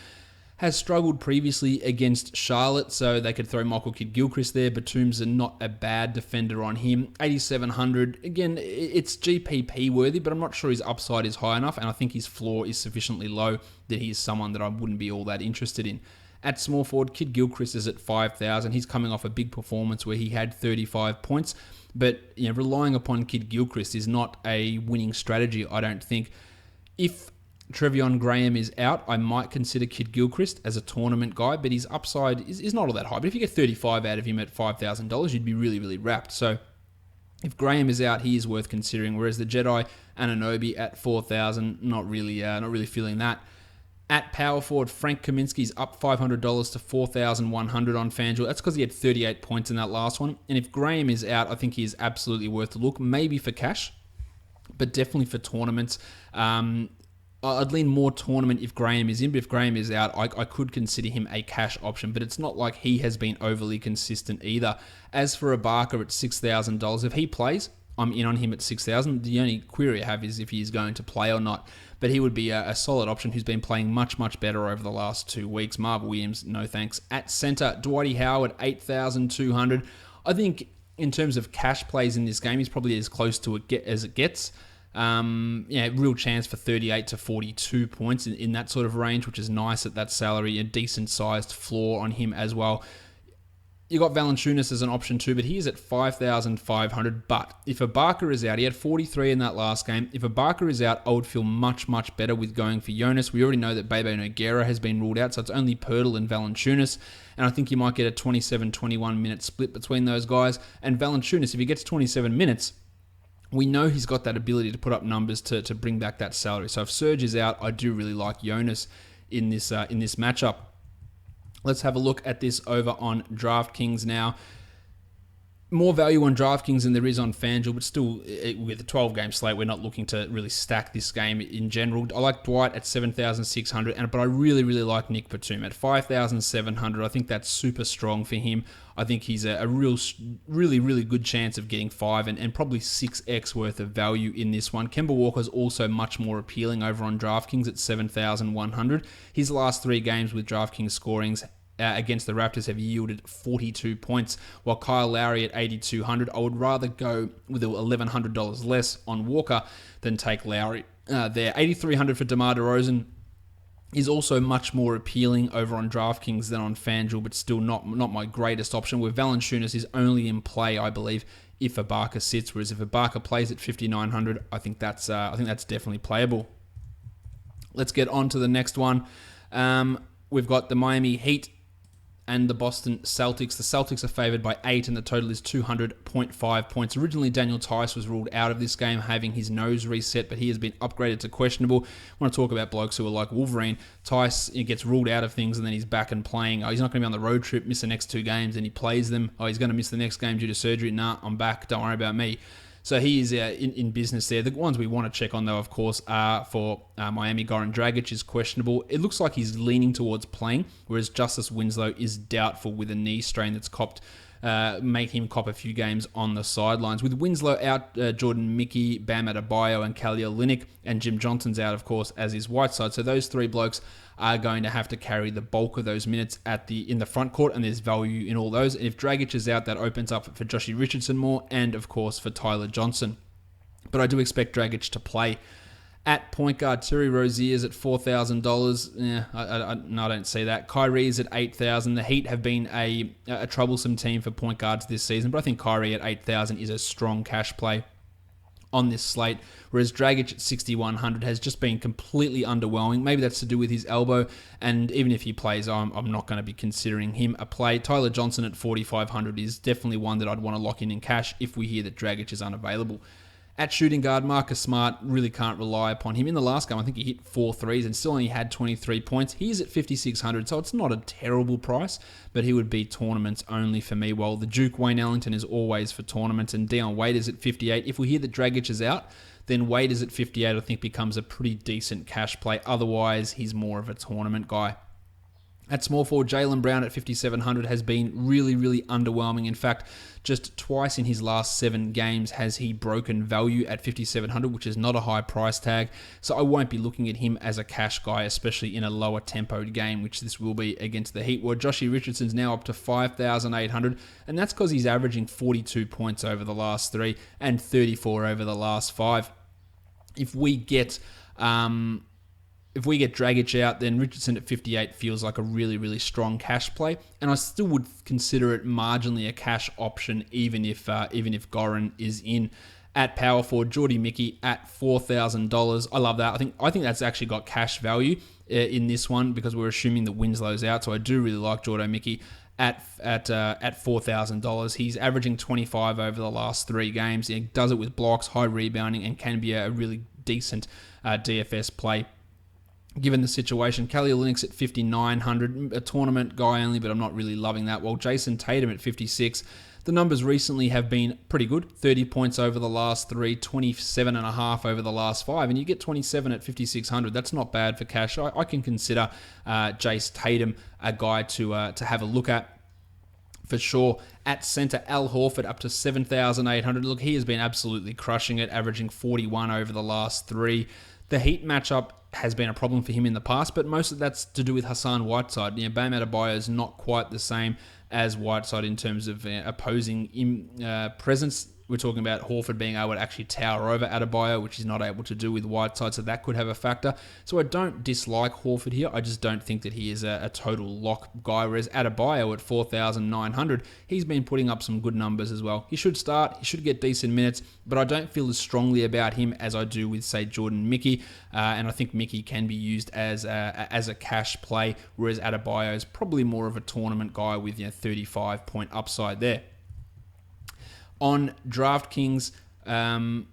has struggled previously against Charlotte, so they could throw Michael Kidd-Gilchrist there. Batum's not a bad defender on him. 8,700, again, it's GPP worthy, but I'm not sure his upside is high enough, and I think his floor is sufficiently low that he is someone that I wouldn't be all that interested in. At small forward, Kidd-Gilchrist is at 5,000. He's coming off a big performance where he had 35 points, but relying upon Kidd-Gilchrist is not a winning strategy, I don't think. If Trevion Graham is out, I might consider Kidd-Gilchrist as a tournament guy, but his upside is not all that high. But if you get 35 out of him at $5,000, you'd be really, really wrapped. So if Graham is out, he is worth considering. Whereas the Jedi Anunoby at 4,000, not really feeling that. At power forward, Frank Kaminsky's up $500 to 4,100 on FanDuel. That's because he had 38 points in that last one. And if Graham is out, I think he is absolutely worth a look. Maybe for cash, but definitely for tournaments. I'd lean more tournament if Graham is in, but if Graham is out, I could consider him a cash option, but it's not like he has been overly consistent either. As for Ibaka at $6,000, if he plays, I'm in on him at 6,000. The only query I have is if he is going to play or not, but he would be a solid option who's been playing much, much better over the last 2 weeks. Marv Williams, no thanks. At center, Dwighty Howard, 8,200. I think in terms of cash plays in this game, he's probably as close to it as it gets. Real chance for 38 to 42 points in that sort of range, which is nice at that salary. A decent sized floor on him as well. You got Valanciunas as an option too, but he's at 5,500. But if Ibaka is out, he had 43 in that last game. If Ibaka is out, I would feel much, much better with going for Jonas. We already know that Bebe Nogueira has been ruled out, so it's only Poeltl and Valanciunas. And I think you might get a 27-21 minute split between those guys. And Valanciunas, if he gets 27 minutes, we know he's got that ability to put up numbers to bring back that salary. So if Serge is out, I do really like Jonas in this matchup. Let's have a look at this over on DraftKings now. More value on DraftKings than there is on FanDuel, but still, with a 12-game slate, we're not looking to really stack this game in general. I like Dwight at 7,600, but I really, really like Nick Batum at 5,700. I think that's super strong for him. I think he's a really, really good chance of getting 5 and probably 6x worth of value in this one. Kemba Walker's also much more appealing over on DraftKings at 7,100. His last 3 games with DraftKings scorings against the Raptors have yielded 42 points, while Kyle Lowry at 8,200. I would rather go with $1,100 less on Walker than take Lowry there. 8,300 for DeMar DeRozan. is also much more appealing over on DraftKings than on FanDuel, but still not my greatest option, where Valanciunas is only in play, I believe, if Ibaka sits, whereas if Ibaka plays at 5,900, I think that's definitely playable. Let's get on to the next one. We've got the Miami Heat and the Boston Celtics. The Celtics are favored by 8, and the total is 200.5 points. Originally, Daniel Tice was ruled out of this game, having his nose reset, but he has been upgraded to questionable. I want to talk about blokes who are like Wolverine. Tice gets ruled out of things, and then he's back and playing. Oh, he's not going to be on the road trip, miss the next 2 games, and he plays them. Oh, he's going to miss the next game due to surgery. Nah, I'm back. Don't worry about me. So he is in business there. The ones we want to check on, though, of course, are for Miami. Goran Dragic is questionable. It looks like he's leaning towards playing, whereas Justice Winslow is doubtful with a knee strain that's make him cop a few games on the sidelines. With Winslow out, Jordan Mickey, Bam Adebayo, and Kelly Olynyk, and Jim Johnson's out, of course, as is Whiteside. So those 3 blokes are going to have to carry the bulk of those minutes in the front court, and there's value in all those. And if Dragic is out, that opens up for Joshie Richardson more, and of course for Tyler Johnson. But I do expect Dragic to play. At point guard, Terry Rozier's at $4,000. Yeah, I don't see that. Kyrie's at $8,000. The Heat have been a troublesome team for point guards this season, but I think Kyrie at $8,000 is a strong cash play on this slate, whereas Dragic at 6,100 has just been completely underwhelming. Maybe that's to do with his elbow, and even if he plays, I'm not going to be considering him a play. Tyler Johnson at 4,500 is definitely one that I'd want to lock in cash if we hear that Dragic is unavailable. At shooting guard, Marcus Smart, really can't rely upon him. In the last game, I think he hit 4 threes and still only had 23 points. He's at 5,600, so it's not a terrible price, but he would be tournaments only for me, while the Duke, Wayne Ellington, is always for tournaments, and Dion Waiters at 58. If we hear that Dragic is out, then Waiters at 58, I think, becomes a pretty decent cash play. Otherwise, he's more of a tournament guy. At small forward, Jaylen Brown at 5,700 has been really, really underwhelming. In fact, just twice in his last 7 games has he broken value at 5,700, which is not a high price tag. So I won't be looking at him as a cash guy, especially in a lower tempoed game, which this will be against the Heat. Where Joshie Richardson's now up to 5,800, and that's because he's averaging 42 points over the last 3 and 34 over the last 5. If we get Dragic out, then Richardson at 58 feels like a really, really strong cash play, and I still would consider it marginally a cash option, even if Goran is in. At power forward, Jordy Mickey at $4,000. I love that. I think that's actually got cash value in this one because we're assuming that Winslow's out, so I do really like Jordy Mickey at $4,000. He's averaging 25 over the last 3 games. He does it with blocks, high rebounding, and can be a really decent DFS play. Given the situation, Kelly Olynyk's at 5,900, a tournament guy only, but I'm not really loving that. While Jason Tatum at 56, the numbers recently have been pretty good. 30 points over the last 3, 27.5 over the last 5, and you get 27 at 5,600. That's not bad for cash. I can consider Jace Tatum a guy to have a look at. For sure. At centre, Al Horford up to 7,800. Look, he has been absolutely crushing it, averaging 41 over the last 3. The Heat matchup has been a problem for him in the past, but most of that's to do with Hassan Whiteside. Bam Adebayo is not quite the same as Whiteside in terms of opposing presence. We're talking about Horford being able to actually tower over Adebayo, which he's not able to do with Whiteside, so that could have a factor. So I don't dislike Horford here. I just don't think that he is a total lock guy, whereas Adebayo at 4,900, he's been putting up some good numbers as well. He should start, he should get decent minutes, but I don't feel as strongly about him as I do with, say, Jordan Mickey, and I think Mickey can be used as a cash play, whereas Adebayo is probably more of a tournament guy with 35-point upside there. On DraftKings, I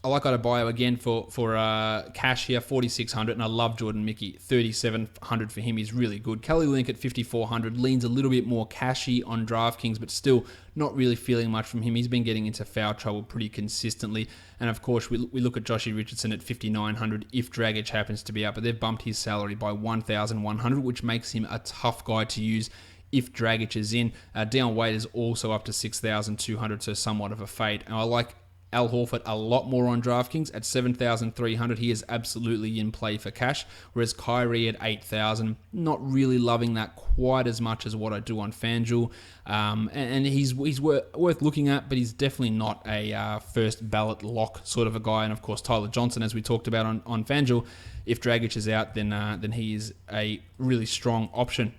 like Adebayo again for cash here, 4,600, and I love Jordan Mickey, 3,700 for him. He's really good. Kelly Olynyk at 5,400 leans a little bit more cashy on DraftKings, but still not really feeling much from him. He's been getting into foul trouble pretty consistently, and of course we look at Joshie Richardson at 5,900 if Dragic happens to be out, but they've bumped his salary by 1,100, which makes him a tough guy to use if Dragic is in. Dion Waiters also up to 6,200, so somewhat of a fade. And I like Al Horford a lot more on DraftKings at 7,300. He is absolutely in play for cash, whereas Kyrie at 8,000, not really loving that quite as much as what I do on FanDuel. And he's worth looking at, but he's definitely not a first ballot lock sort of a guy. And of course, Tyler Johnson, as we talked about on FanDuel, if Dragic is out, then he is a really strong option.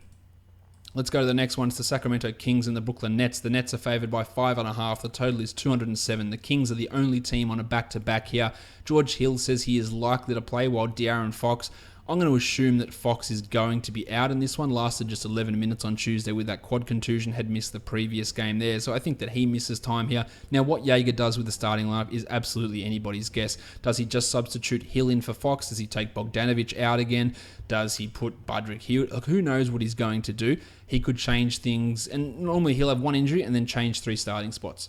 Let's go to the next one. It's the Sacramento Kings and the Brooklyn Nets. The Nets are favored by 5.5. The total is 207. The Kings are the only team on a back-to-back here. George Hill says he is likely to play, while De'Aaron Fox, I'm going to assume that Fox is going to be out in this one. Lasted just 11 minutes on Tuesday with that quad contusion. Had missed the previous game there. So I think that he misses time here. Now, what Jaeger does with the starting lineup is absolutely anybody's guess. Does he just substitute Hill in for Fox? Does he take Bogdanovic out again? Does he put Budrick here? Look, who knows what he's going to do? He could change things. And normally he'll have one injury and then change 3 starting spots.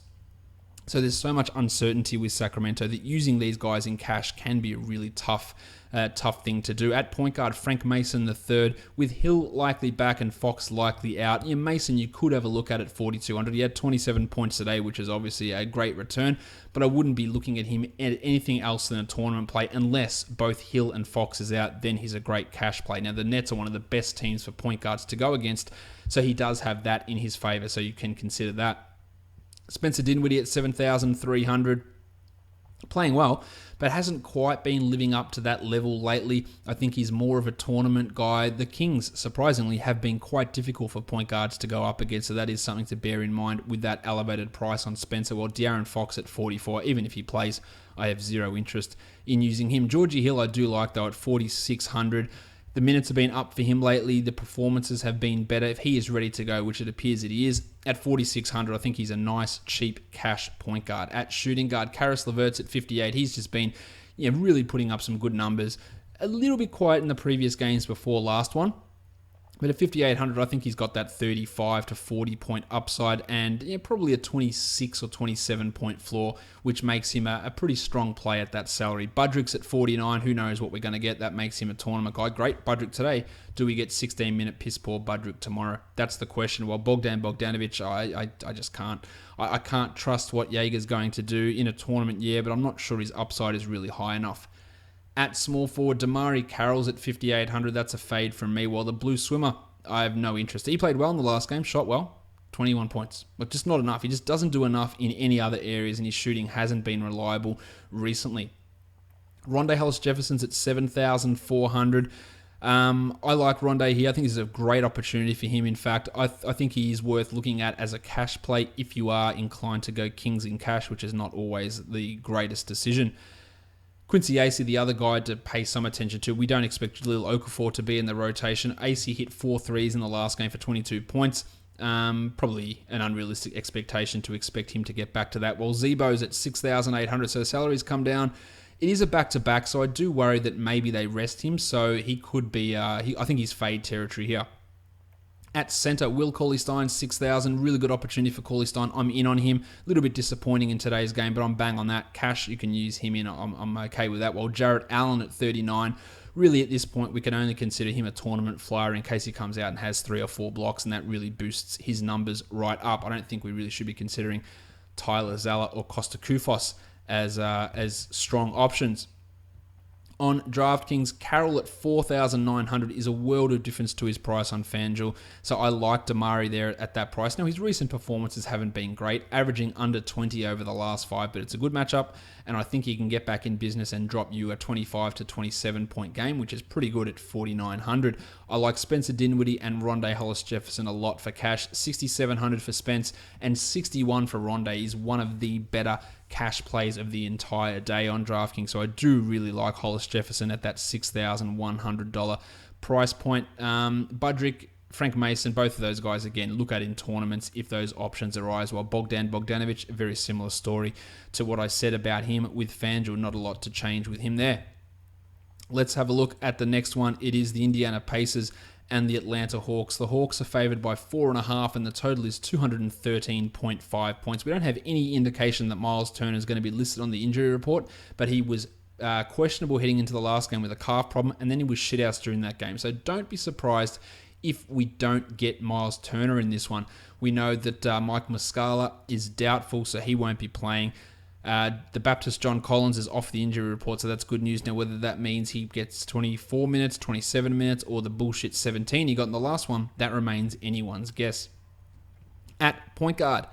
So there's so much uncertainty with Sacramento that using these guys in cash can be a really tough thing to do. At point guard, Frank Mason III, with Hill likely back and Fox likely out. Mason, you could have a look at 4,200. He had 27 points today, which is obviously a great return, but I wouldn't be looking at him at anything else than a tournament play unless both Hill and Fox is out. Then he's a great cash play. Now, the Nets are one of the best teams for point guards to go against, so he does have that in his favor, so you can consider that. Spencer Dinwiddie at 7,300, playing well, but hasn't quite been living up to that level lately. I think he's more of a tournament guy. The Kings, surprisingly, have been quite difficult for point guards to go up against, so that is something to bear in mind with that elevated price on Spencer. While De'Aaron Fox at 44, even if he plays, I have zero interest in using him. Georgie Hill I do like, though, at 4,600. The minutes have been up for him lately. The performances have been better. If he is ready to go, which it appears that he is, at 4,600, I think he's a nice, cheap cash point guard. At shooting guard, Karis LeVert's at 58. He's just been really putting up some good numbers. A little bit quiet in the previous games before last one. But at 5,800, I think he's got that 35 to 40 point upside and probably a 26 or 27 point floor, which makes him a pretty strong play at that salary. Budrick's at 49. Who knows what we're going to get? That makes him a tournament guy. Great Budrick today. Do we get 16-minute piss poor Budrick tomorrow? That's the question. Well, Bogdanovic, I just can't. I can't trust what Jaeger's going to do in a tournament year, but I'm not sure his upside is really high enough. At small forward, Damari Carroll's at 5,800. That's a fade from me. While the Blue Swimmer, I have no interest. He played well in the last game, shot well, 21 points. But just not enough. He just doesn't do enough in any other areas, and his shooting hasn't been reliable recently. Rondé Hollis-Jefferson's at 7,400. I like Rondé here. I think this is a great opportunity for him. In fact, I think he is worth looking at as a cash play if you are inclined to go Kings in cash, which is not always the greatest decision. Quincy Acey, the other guy to pay some attention to. We don't expect Jahlil Okafor to be in the rotation. Acey hit 4 threes in the last game for 22 points. Probably an unrealistic expectation to expect him to get back to that. Well, Zebo's at 6,800, so salaries come down. It is a back-to-back, so I do worry that maybe they rest him, so he could be, I think he's fade territory here. At centre, Will Cauley-Stein, 6,000. Really good opportunity for Cauley-Stein. I'm in on him. A little bit disappointing in today's game, but I'm bang on that. Cash, you can use him in. I'm okay with that. While Jarrett Allen at 39. Really, at this point, we can only consider him a tournament flyer in case he comes out and has 3 or 4 blocks, and that really boosts his numbers right up. I don't think we really should be considering Tyler Zala or Costa Koufos as strong options. On DraftKings, Carroll at 4,900 is a world of difference to his price on FanDuel, so I like Damari there at that price. Now, his recent performances haven't been great, averaging under 20 over the last 5, but it's a good matchup, and I think he can get back in business and drop you a 25 to 27 point game, which is pretty good at 4,900. I like Spencer Dinwiddie and Rondé Hollis-Jefferson a lot for cash. 6,700 for Spence and 61 for Rondé is one of the better cash plays of the entire day on DraftKings. So I do really like Hollis-Jefferson at that $6,100 price point. Budrick, Frank Mason, both of those guys, again, look at in tournaments if those options arise. While Bogdanovic, a very similar story to what I said about him with FanDuel. Not a lot to change with him there. Let's have a look at the next one. It is the Indiana Pacers and the Atlanta Hawks. The Hawks are favored by 4.5, and the total is 213.5 points. We don't have any indication that Miles Turner is going to be listed on the injury report, but he was questionable heading into the last game with a calf problem, and then he was shithoused during that game. So don't be surprised if we don't get Miles Turner in this one. We know that Mike Muscala is doubtful, so he won't be playing. The Baptist John Collins is off the injury report, so that's good news. Now, whether that means he gets 24 minutes, 27 minutes, or the bullshit 17 he got in the last one, that remains anyone's guess. At point guard,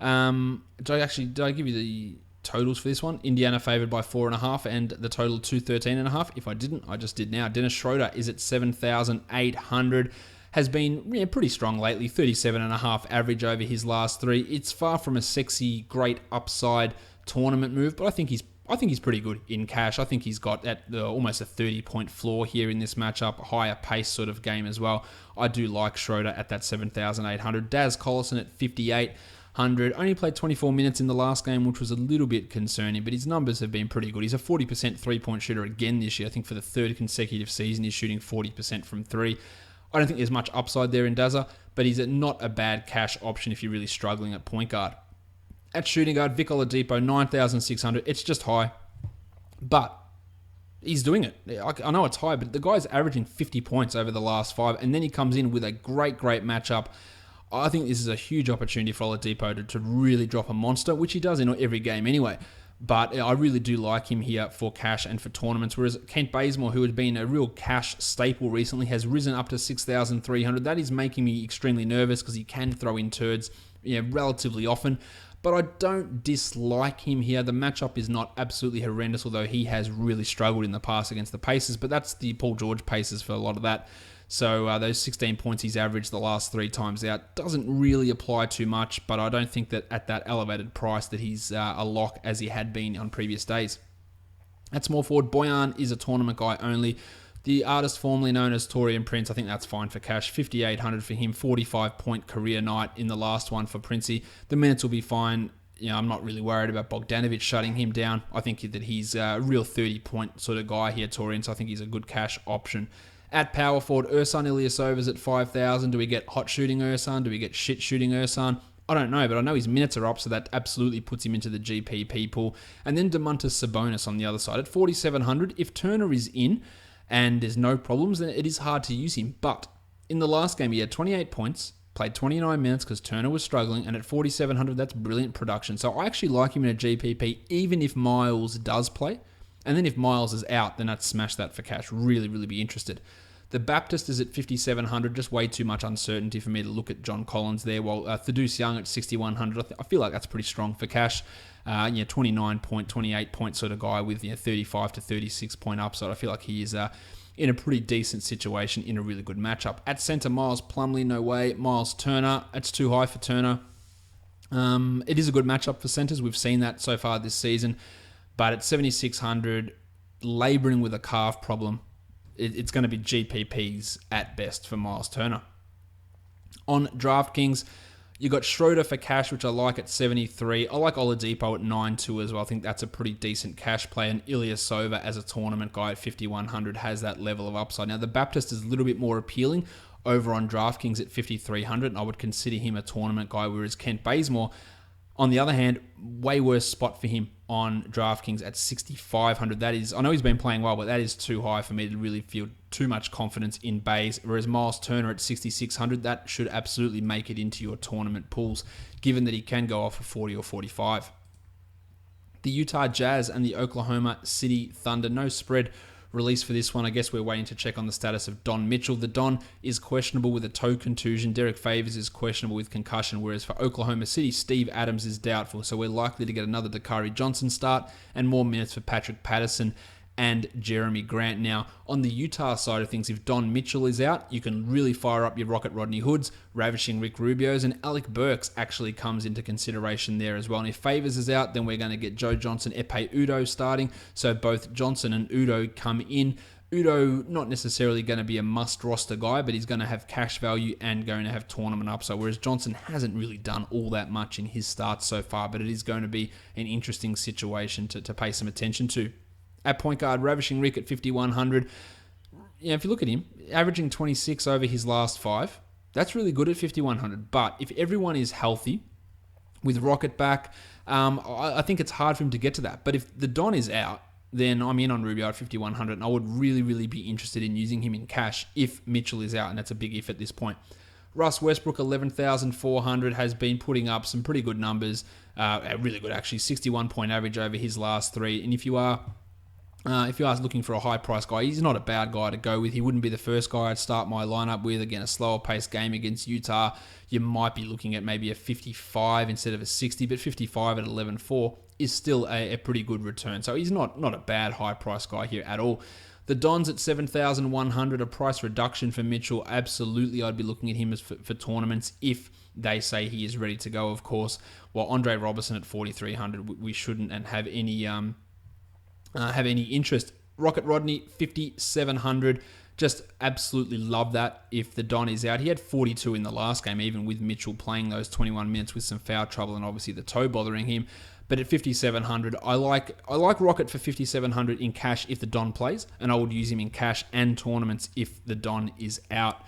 did I give you the totals for this one? Indiana favored by 4.5 and the total 213.5. If I didn't, I just did now. Dennis Schroeder is at 7,800. Has been pretty strong lately, 37.5 average over his last three. It's far from a sexy, great upside tournament move, but I think he's pretty good in cash. I think he's got almost a 30-point floor here in this matchup, a higher pace sort of game as well. I do like Schroeder at that 7,800. Daz Collison at 5,800. Only played 24 minutes in the last game, which was a little bit concerning, but his numbers have been pretty good. He's a 40% three-point shooter again this year. I think for the third consecutive season, he's shooting 40% from three. I don't think there's much upside there in Dazza, but he's not a bad cash option if you're really struggling at point guard. At shooting guard, Vic Oladipo, 9,600. It's just high, but he's doing it. I know it's high, but the guy's averaging 50 points over the last 5, and then he comes in with a great matchup. I think this is a huge opportunity for Oladipo to really drop a monster, which he does in every game anyway. But I really do like him here for cash and for tournaments, whereas Kent Bazemore, who had been a real cash staple recently, has risen up to 6,300. That is making me extremely nervous because he can throw in turds relatively often. But I don't dislike him here. The matchup is not absolutely horrendous, although he has really struggled in the past against the Pacers. But that's the Paul George Pacers for a lot of that. So those 16 points he's averaged the last 3 times out doesn't really apply too much. But I don't think that at that elevated price that he's a lock as he had been on previous days. At small forward, Bojan is a tournament guy only. The artist formerly known as Torian Prince, I think that's fine for cash. 5,800 for him, 45-point career night in the last one for Princey. The minutes will be fine. I'm not really worried about Bogdanovic shutting him down. I think that he's a real 30-point sort of guy here, Torian, so I think he's a good cash option. At power forward, Ersan Ilyasova's at 5,000. Do we get hot shooting Ersan? Do we get shit shooting Ersan? I don't know, but I know his minutes are up, so that absolutely puts him into the GPP pool. And then Domantas Sabonis on the other side at 4,700. If Turner is in and there's no problems, then it is hard to use him. But in the last game, he had 28 points, played 29 minutes because Turner was struggling, and at 4,700, that's brilliant production. So I actually like him in a GPP, even if Miles does play. And then if Miles is out, then I'd smash that for cash. Really, really be interested. The Baptist is at 5,700, just way too much uncertainty for me to look at John Collins there, while Thaddeus Young at 6,100. I feel like that's pretty strong for cash. 29-point, 28-point sort of guy with 35 to 36-point upside. I feel like he is in a pretty decent situation in a really good matchup. At center, Miles Plumlee, no way. Miles Turner, it's too high for Turner. It is a good matchup for centers. We've seen that so far this season. But at 7,600, labouring with a calf problem, it's going to be GPPs at best for Miles Turner. On DraftKings, you got Schroeder for cash, which I like at 73. I like Oladipo at 9.2 as well. I think that's a pretty decent cash play. And Ilyasova as a tournament guy at 5,100 has that level of upside. Now, the Baptist is a little bit more appealing over on DraftKings at 5,300. And I would consider him a tournament guy, whereas Kent Bazemore, on the other hand, way worse spot for him on DraftKings at 6,500. That is, I know he's been playing well, but that is too high for me to really feel too much confidence in Baze. Whereas Miles Turner at 6,600, that should absolutely make it into your tournament pools, given that he can go off for 40 or 45. The Utah Jazz and the Oklahoma City Thunder, no spread release for this one. I guess we're waiting to check on the status of Don Mitchell. The Don is questionable with a toe contusion. Derek Favors is questionable with concussion, whereas for Oklahoma City, Steve Adams is doubtful. So we're likely to get another Dakari Johnson start and more minutes for Patrick Patterson and Jeremy Grant. Now, on the Utah side of things, if Don Mitchell is out, you can really fire up your Rocket Rodney Hoods, Ravishing Rick Rubios, and Alec Burks actually comes into consideration there as well. And if Favors is out, then we're going to get Joe Johnson, Epe Udo starting. So both Johnson and Udo come in. Udo, not necessarily going to be a must-roster guy, but he's going to have cash value and going to have tournament upside, whereas Johnson hasn't really done all that much in his starts so far, but it is going to be an interesting situation to pay some attention to. At point guard, Ravishing Rick at 5,100. If you look at him, averaging 26 over his last 5, that's really good at 5,100. But if everyone is healthy, with Rocket back, I think it's hard for him to get to that. But if the Don is out, then I'm in on Rubio at 5,100, and I would really, really be interested in using him in cash if Mitchell is out, and that's a big if at this point. Russ Westbrook, 11,400, has been putting up some pretty good numbers. Really good, actually. 61-point average over his last three. And if you are looking for a high-price guy, he's not a bad guy to go with. He wouldn't be the first guy I'd start my lineup with. Again, a slower-paced game against Utah. You might be looking at maybe a 55 instead of a 60, but 55 at 11.4 is still a pretty good return. So he's not a bad high-price guy here at all. The Dons at 7,100, a price reduction for Mitchell. Absolutely, I'd be looking at him as for tournaments if they say he is ready to go, of course. While Andre Robertson at 4,300, we shouldn't and have any interest. Rocket Rodney, 5,700. Just absolutely love that if the Don is out. He had 42 in the last game, even with Mitchell playing those 21 minutes with some foul trouble and obviously the toe bothering him. But at 5,700, I like Rocket for 5,700 in cash if the Don plays, and I would use him in cash and tournaments if the Don is out.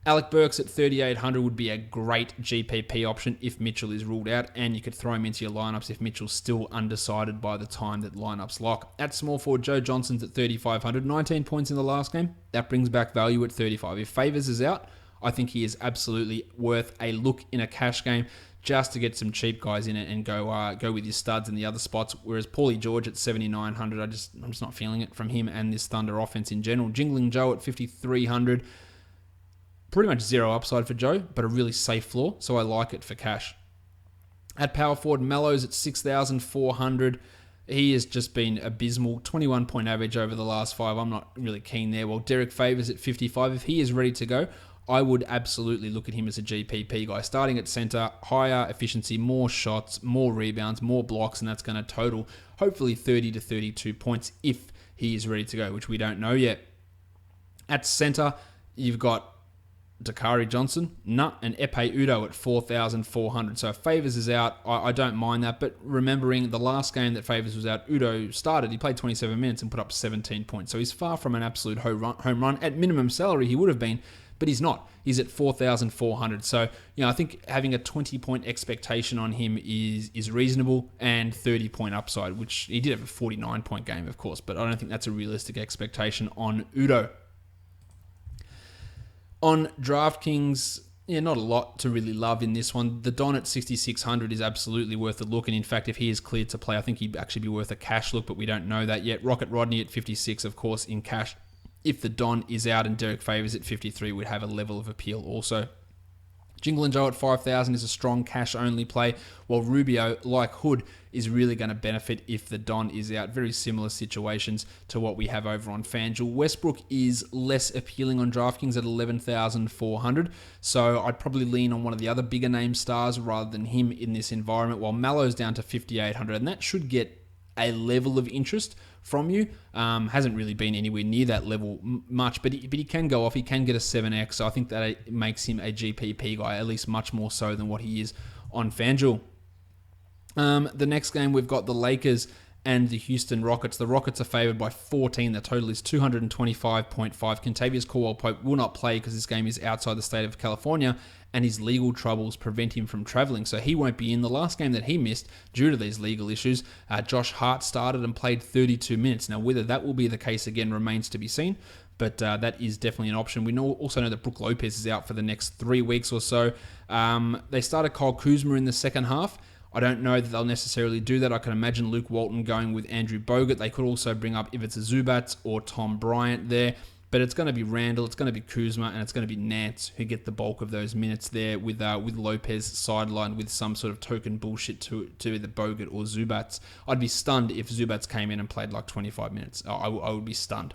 Alec Burks at 3,800 would be a great GPP option if Mitchell is ruled out, and you could throw him into your lineups if Mitchell's still undecided by the time that lineups lock. At small forward, Joe Johnson's at 3,500, 19 points in the last game. That brings back value at 35. If Favors is out, I think he is absolutely worth a look in a cash game just to get some cheap guys in it and go with your studs in the other spots. Whereas Paulie George at 7,900, I'm just not feeling it from him and this Thunder offense in general. Jingling Joe at 5,300. Pretty much zero upside for Joe, but a really safe floor, so I like it for cash. At power forward, Mellows at 6,400. He has just been abysmal. 21-point average over the last five. I'm not really keen there. Well, Derek Favors at 55. If he is ready to go, I would absolutely look at him as a GPP guy. Starting at center, higher efficiency, more shots, more rebounds, more blocks, and that's going to total hopefully 30 to 32 points if he is ready to go, which we don't know yet. At center, you've got Dakari Johnson, and Epe Udo at 4,400. So if Favors is out, I don't mind that. But remembering the last game that Favors was out, Udo started. He played 27 minutes and put up 17 points. So he's far from an absolute home run. At minimum salary, he would have been, but he's not. He's at 4,400. So, I think having a 20-point expectation on him is reasonable, and 30-point upside, which he did have a 49-point game, of course, but I don't think that's a realistic expectation on Udo. On DraftKings, not a lot to really love in this one. The Don at 6,600 is absolutely worth a look, and in fact, if he is cleared to play, I think he'd actually be worth a cash look, but we don't know that yet. Rocket Rodney at 56, of course, in cash. If the Don is out and Derek Favors at 53, would have a level of appeal also. Jingle and Joe at 5,000 is a strong cash-only play, while Rubio, like Hood, is really going to benefit if the Don is out. Very similar situations to what we have over on FanDuel. Westbrook is less appealing on DraftKings at 11,400, so I'd probably lean on one of the other bigger name stars rather than him in this environment, while Mallow's down to 5,800, and that should get a level of interest from you. Hasn't really been anywhere near that level much, but he can go off. He can get a 7x, so I think that makes him a GPP guy, at least much more so than what he is on FanDuel. The next game, we've got the Lakers and the Houston Rockets. The Rockets are favored by 14. The total is 225.5. Kentavious Caldwell-Pope will not play because this game is outside the state of California, and his legal troubles prevent him from traveling, so he won't be in. The last game that he missed due to these legal issues, Josh Hart started and played 32 minutes. Now, whether that will be the case again remains to be seen, but that is definitely an option. We also know that Brook Lopez is out for the next 3 weeks or so. They started Kyle Kuzma in the second half. I don't know that they'll necessarily do that. I can imagine Luke Walton going with Andrew Bogut. They could also bring up Ivica Zubac or Tom Bryant there. But it's going to be Randall, it's going to be Kuzma, and it's going to be Nance who get the bulk of those minutes there with Lopez sidelined with some sort of token bullshit to either Bogut or Zubac. I'd be stunned if Zubac came in and played like 25 minutes. I would be stunned.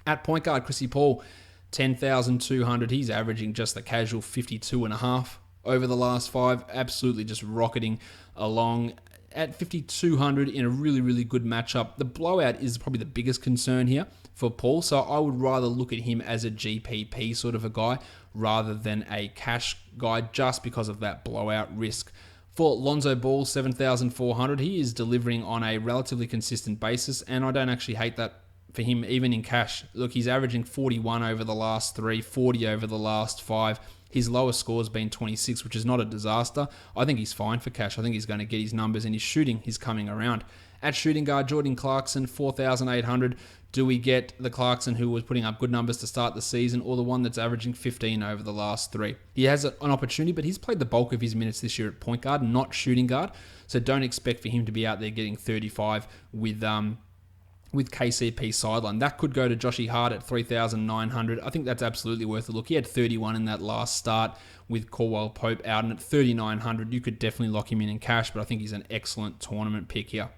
At point guard, Chrissy Paul, 10,200. He's averaging just the casual 52.5 over the last 5. Absolutely just rocketing along. At 5,200 in a really, really good matchup. The blowout is probably the biggest concern here for Paul, so I would rather look at him as a GPP sort of a guy rather than a cash guy just because of that blowout risk. For Lonzo Ball, 7,400, he is delivering on a relatively consistent basis, and I don't actually hate that for him even in cash. Look, he's averaging 41 over the last 3, 40 over the last 5. His lowest score has been 26, which is not a disaster. I think he's fine for cash. I think he's going to get his numbers, and his shooting is coming around. At shooting guard, Jordan Clarkson, 4,800. Do we get the Clarkson who was putting up good numbers to start the season, or the one that's averaging 15 over the last 3? He has an opportunity, but he's played the bulk of his minutes this year at point guard, not shooting guard. So don't expect for him to be out there getting 35 with KCP sideline. That could go to Joshy Hart at 3,900. I think that's absolutely worth a look. He had 31 in that last start with Caldwell Pope out, and at 3,900, you could definitely lock him in cash, but I think he's an excellent tournament pick here.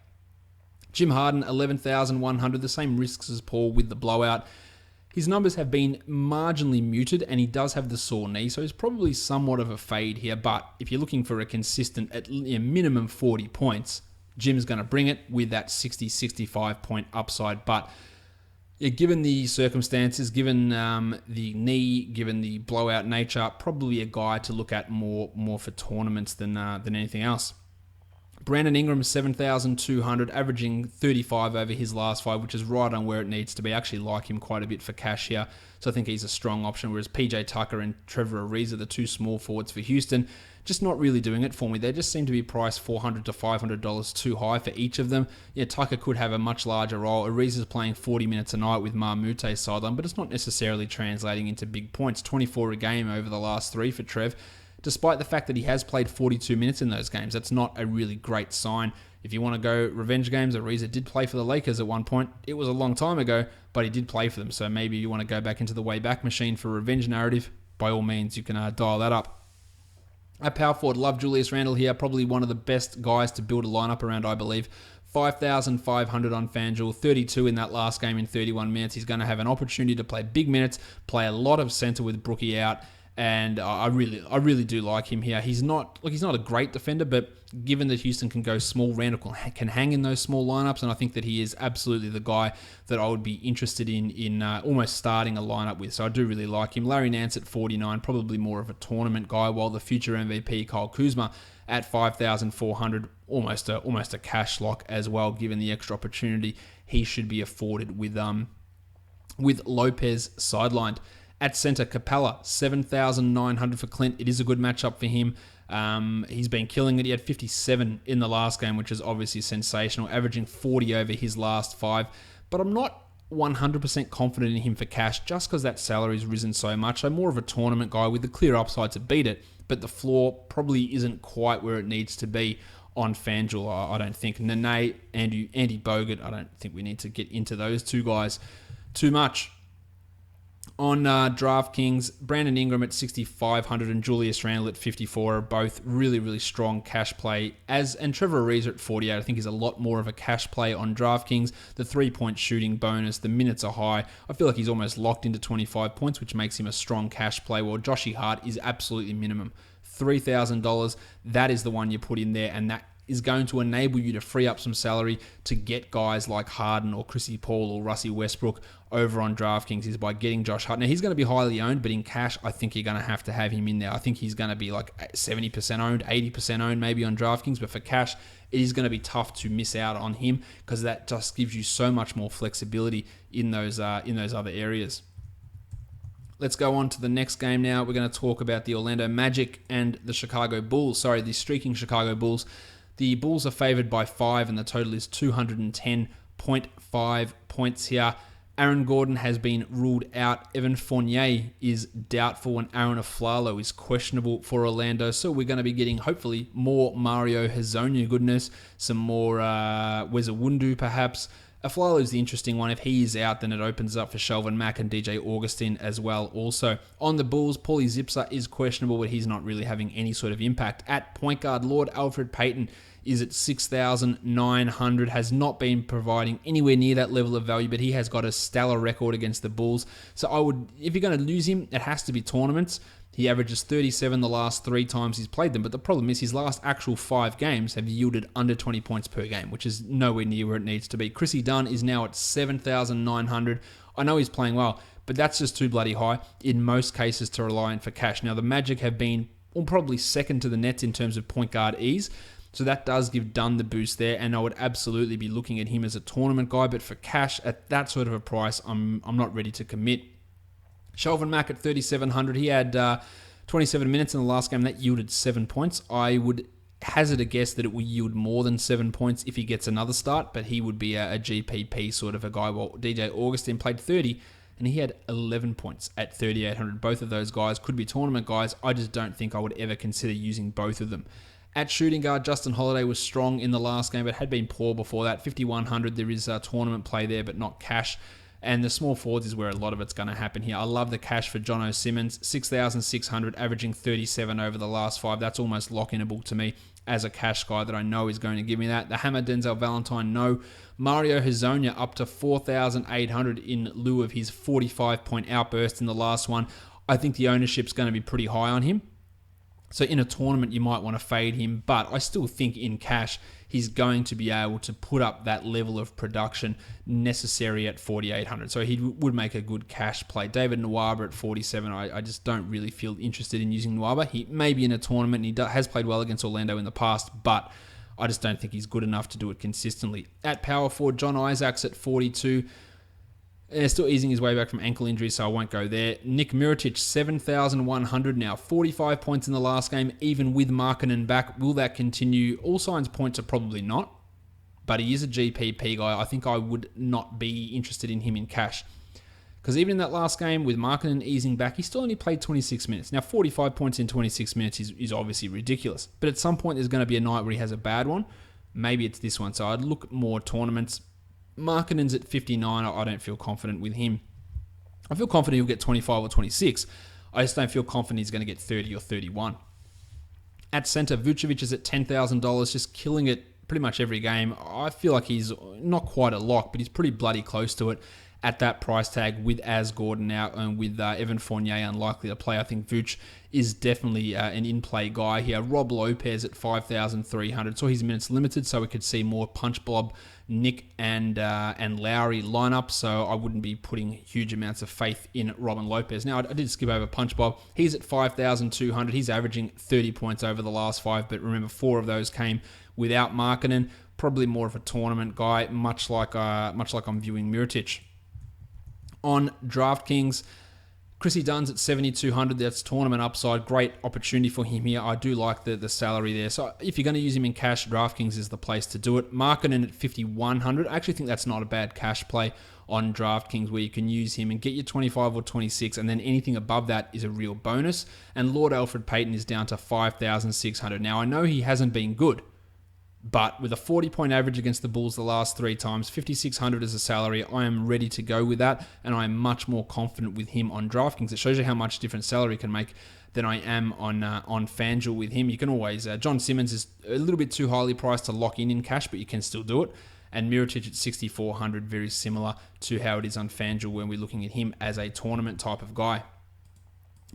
Jim Harden, 11,100, the same risks as Paul with the blowout. His numbers have been marginally muted, and he does have the sore knee, so he's probably somewhat of a fade here. But if you're looking for a consistent, at minimum 40 points, Jim's going to bring it with that 60-65 point upside. But yeah, given the circumstances, given the knee, given the blowout nature, probably a guy to look at more for tournaments than anything else. Brandon Ingram, 7,200, averaging 35 over his last 5, which is right on where it needs to be. I actually like him quite a bit for cash here, so I think he's a strong option, whereas PJ Tucker and Trevor Ariza, the two small forwards for Houston, just not really doing it for me. They just seem to be priced $400 to $500 too high for each of them. Yeah, Tucker could have a much larger role. Ariza's playing 40 minutes a night with Marmute's sideline, but it's not necessarily translating into big points. 24 a game over the last 3 for Trev. Despite the fact that he has played 42 minutes in those games, that's not a really great sign. If you want to go revenge games, Ariza did play for the Lakers at one point. It was a long time ago, but he did play for them. So maybe you want to go back into the way back machine for a revenge narrative. By all means, you can dial that up. At power forward, love Julius Randle here. Probably one of the best guys to build a lineup around, I believe. 5,500 on FanDuel, 32 in that last game in 31 minutes. He's going to have an opportunity to play big minutes, play a lot of center with Brookie out. And I really do like him here. He's not a great defender, but given that Houston can go small, Randall can hang in those small lineups, and I think that he is absolutely the guy that I would be interested in almost starting a lineup with. So I do really like him. Larry Nance at 49, probably more of a tournament guy, while the future MVP Kyle Kuzma at 5,400, almost a cash lock as well, given the extra opportunity he should be afforded with Lopez sidelined. At center, Capella, 7,900 for Clint. It is a good matchup for him. He's been killing it. He had 57 in the last game, which is obviously sensational, averaging 40 over his last 5. But I'm not 100% confident in him for cash just because that salary's risen so much. I'm more of a tournament guy with the clear upside to beat it, but the floor probably isn't quite where it needs to be on FanDuel, I don't think. Nene, Andy Bogut, I don't think we need to get into those two guys too much. On DraftKings, Brandon Ingram at 6,500 and Julius Randle at 54 are both really, really strong cash play. And Trevor Ariza at 48, I think is a lot more of a cash play on DraftKings. The 3-point shooting bonus, the minutes are high. I feel like he's almost locked into 25 points, which makes him a strong cash play. While Joshy Hart is absolutely minimum. $3,000, that is the one you put in there, and that is going to enable you to free up some salary to get guys like Harden or Chrissy Paul or Russie Westbrook over on DraftKings, is by getting Josh Hart. Now, he's going to be highly owned, but in cash, I think you're going to have him in there. I think he's going to be like 70% owned, 80% owned maybe on DraftKings, but for cash, it is going to be tough to miss out on him because that just gives you so much more flexibility in those other areas. Let's go on to the next game now. We're going to talk about the Orlando Magic and the Chicago Bulls. Sorry, the streaking Chicago Bulls. The Bulls are favored by 5, and the total is 210.5 points here. Aaron Gordon has been ruled out. Evan Fournier is doubtful, and Aaron Aflalo is questionable for Orlando. So we're going to be getting, hopefully, more Mario Hezonja goodness, some more Wezawundu perhaps. Aflalo is the interesting one. If he is out, then it opens up for Shelvin Mack and DJ Augustin as well. Also, on the Bulls, Paulie Zipser is questionable, but he's not really having any sort of impact. At point guard, Lord Alfred Payton is at 6,900, has not been providing anywhere near that level of value, but he has got a stellar record against the Bulls. So if you're going to lose him, it has to be tournaments. He averages 37 the last 3 times he's played them, but the problem is his last actual 5 games have yielded under 20 points per game, which is nowhere near where it needs to be. Chrissy Dunn is now at 7,900. I know he's playing well, but that's just too bloody high in most cases to rely on for cash. Now, the Magic have been probably second to the Nets in terms of point guard ease, so that does give Dunn the boost there, and I would absolutely be looking at him as a tournament guy, but for cash at that sort of a price, I'm not ready to commit. Shelvin Mack at 3,700, he had 27 minutes in the last game, that yielded 7 points. I would hazard a guess that it will yield more than 7 points if he gets another start, but he would be a GPP sort of a guy. Well, DJ Augustin played 30, and he had 11 points at 3,800. Both of those guys could be tournament guys. I just don't think I would ever consider using both of them. At shooting guard, Justin Holiday was strong in the last game, but had been poor before that. 5,100, there is a tournament play there, but not cash. And the small forwards is where a lot of it's going to happen here. I love the cash for Jono Simmons, 6,600, averaging 37 over the last 5. That's almost lock-inable to me as a cash guy that I know is going to give me that. The hammer, Denzel Valentine, no. Mario Hezonja up to 4,800 in lieu of his 45-point outburst in the last one. I think the ownership's going to be pretty high on him. So in a tournament, you might want to fade him, but I still think in cash, he's going to be able to put up that level of production necessary at 4,800. So he would make a good cash play. David Nwaba at 47, I just don't really feel interested in using Nwaba. He may be in a tournament, and he has played well against Orlando in the past, but I just don't think he's good enough to do it consistently. At power forward, John Isaacs at 42. Still easing his way back from ankle injury, so I won't go there. Nick Mirotic, 7,100 now. 45 points in the last game, even with Markkanen back. Will that continue? All signs point to probably not, but he is a GPP guy. I think I would not be interested in him in cash. Because even in that last game, with Markkanen easing back, he still only played 26 minutes. Now, 45 points in 26 minutes is obviously ridiculous. But at some point, there's going to be a night where he has a bad one. Maybe it's this one. So I'd look more tournaments. Markkanen's at 59. I don't feel confident with him. I feel confident he'll get 25 or 26. I just don't feel confident he's going to get 30 or 31. At centre, Vucevic is at $10,000, just killing it pretty much every game. I feel like he's not quite a lock, but he's pretty bloody close to it at that price tag with Az Gordon out and with Evan Fournier unlikely to play. I think Vuce is definitely an in-play guy here. Rob Lopez at 5,300. Saw his minutes limited, so we could see more punch blob Nick and Lowry lineup, so I wouldn't be putting huge amounts of faith in Robin Lopez. Now, I did skip over Punch Bob. He's at 5,200. He's averaging 30 points over the last 5, but remember, 4 of those came without Markkanen. Probably more of a tournament guy, much like I'm viewing Mirotic. On DraftKings, Chrissy Dunn's at 7,200. That's tournament upside. Great opportunity for him here. I do like the salary there. So if you're going to use him in cash, DraftKings is the place to do it. Markkanen at 5,100. I actually think that's not a bad cash play on DraftKings where you can use him and get your 25 or 26, and then anything above that is a real bonus. And Lord Alfred Payton is down to 5,600. Now, I know he hasn't been good, but with a 40-point average against the Bulls the last 3 times, 5,600 as a salary, I am ready to go with that, and I am much more confident with him on DraftKings. It shows you how much different salary can make than I am on FanDuel with him. You can always... John Simmons is a little bit too highly priced to lock in cash, but you can still do it. And Mirotic at 6,400, very similar to how it is on FanDuel when we're looking at him as a tournament type of guy.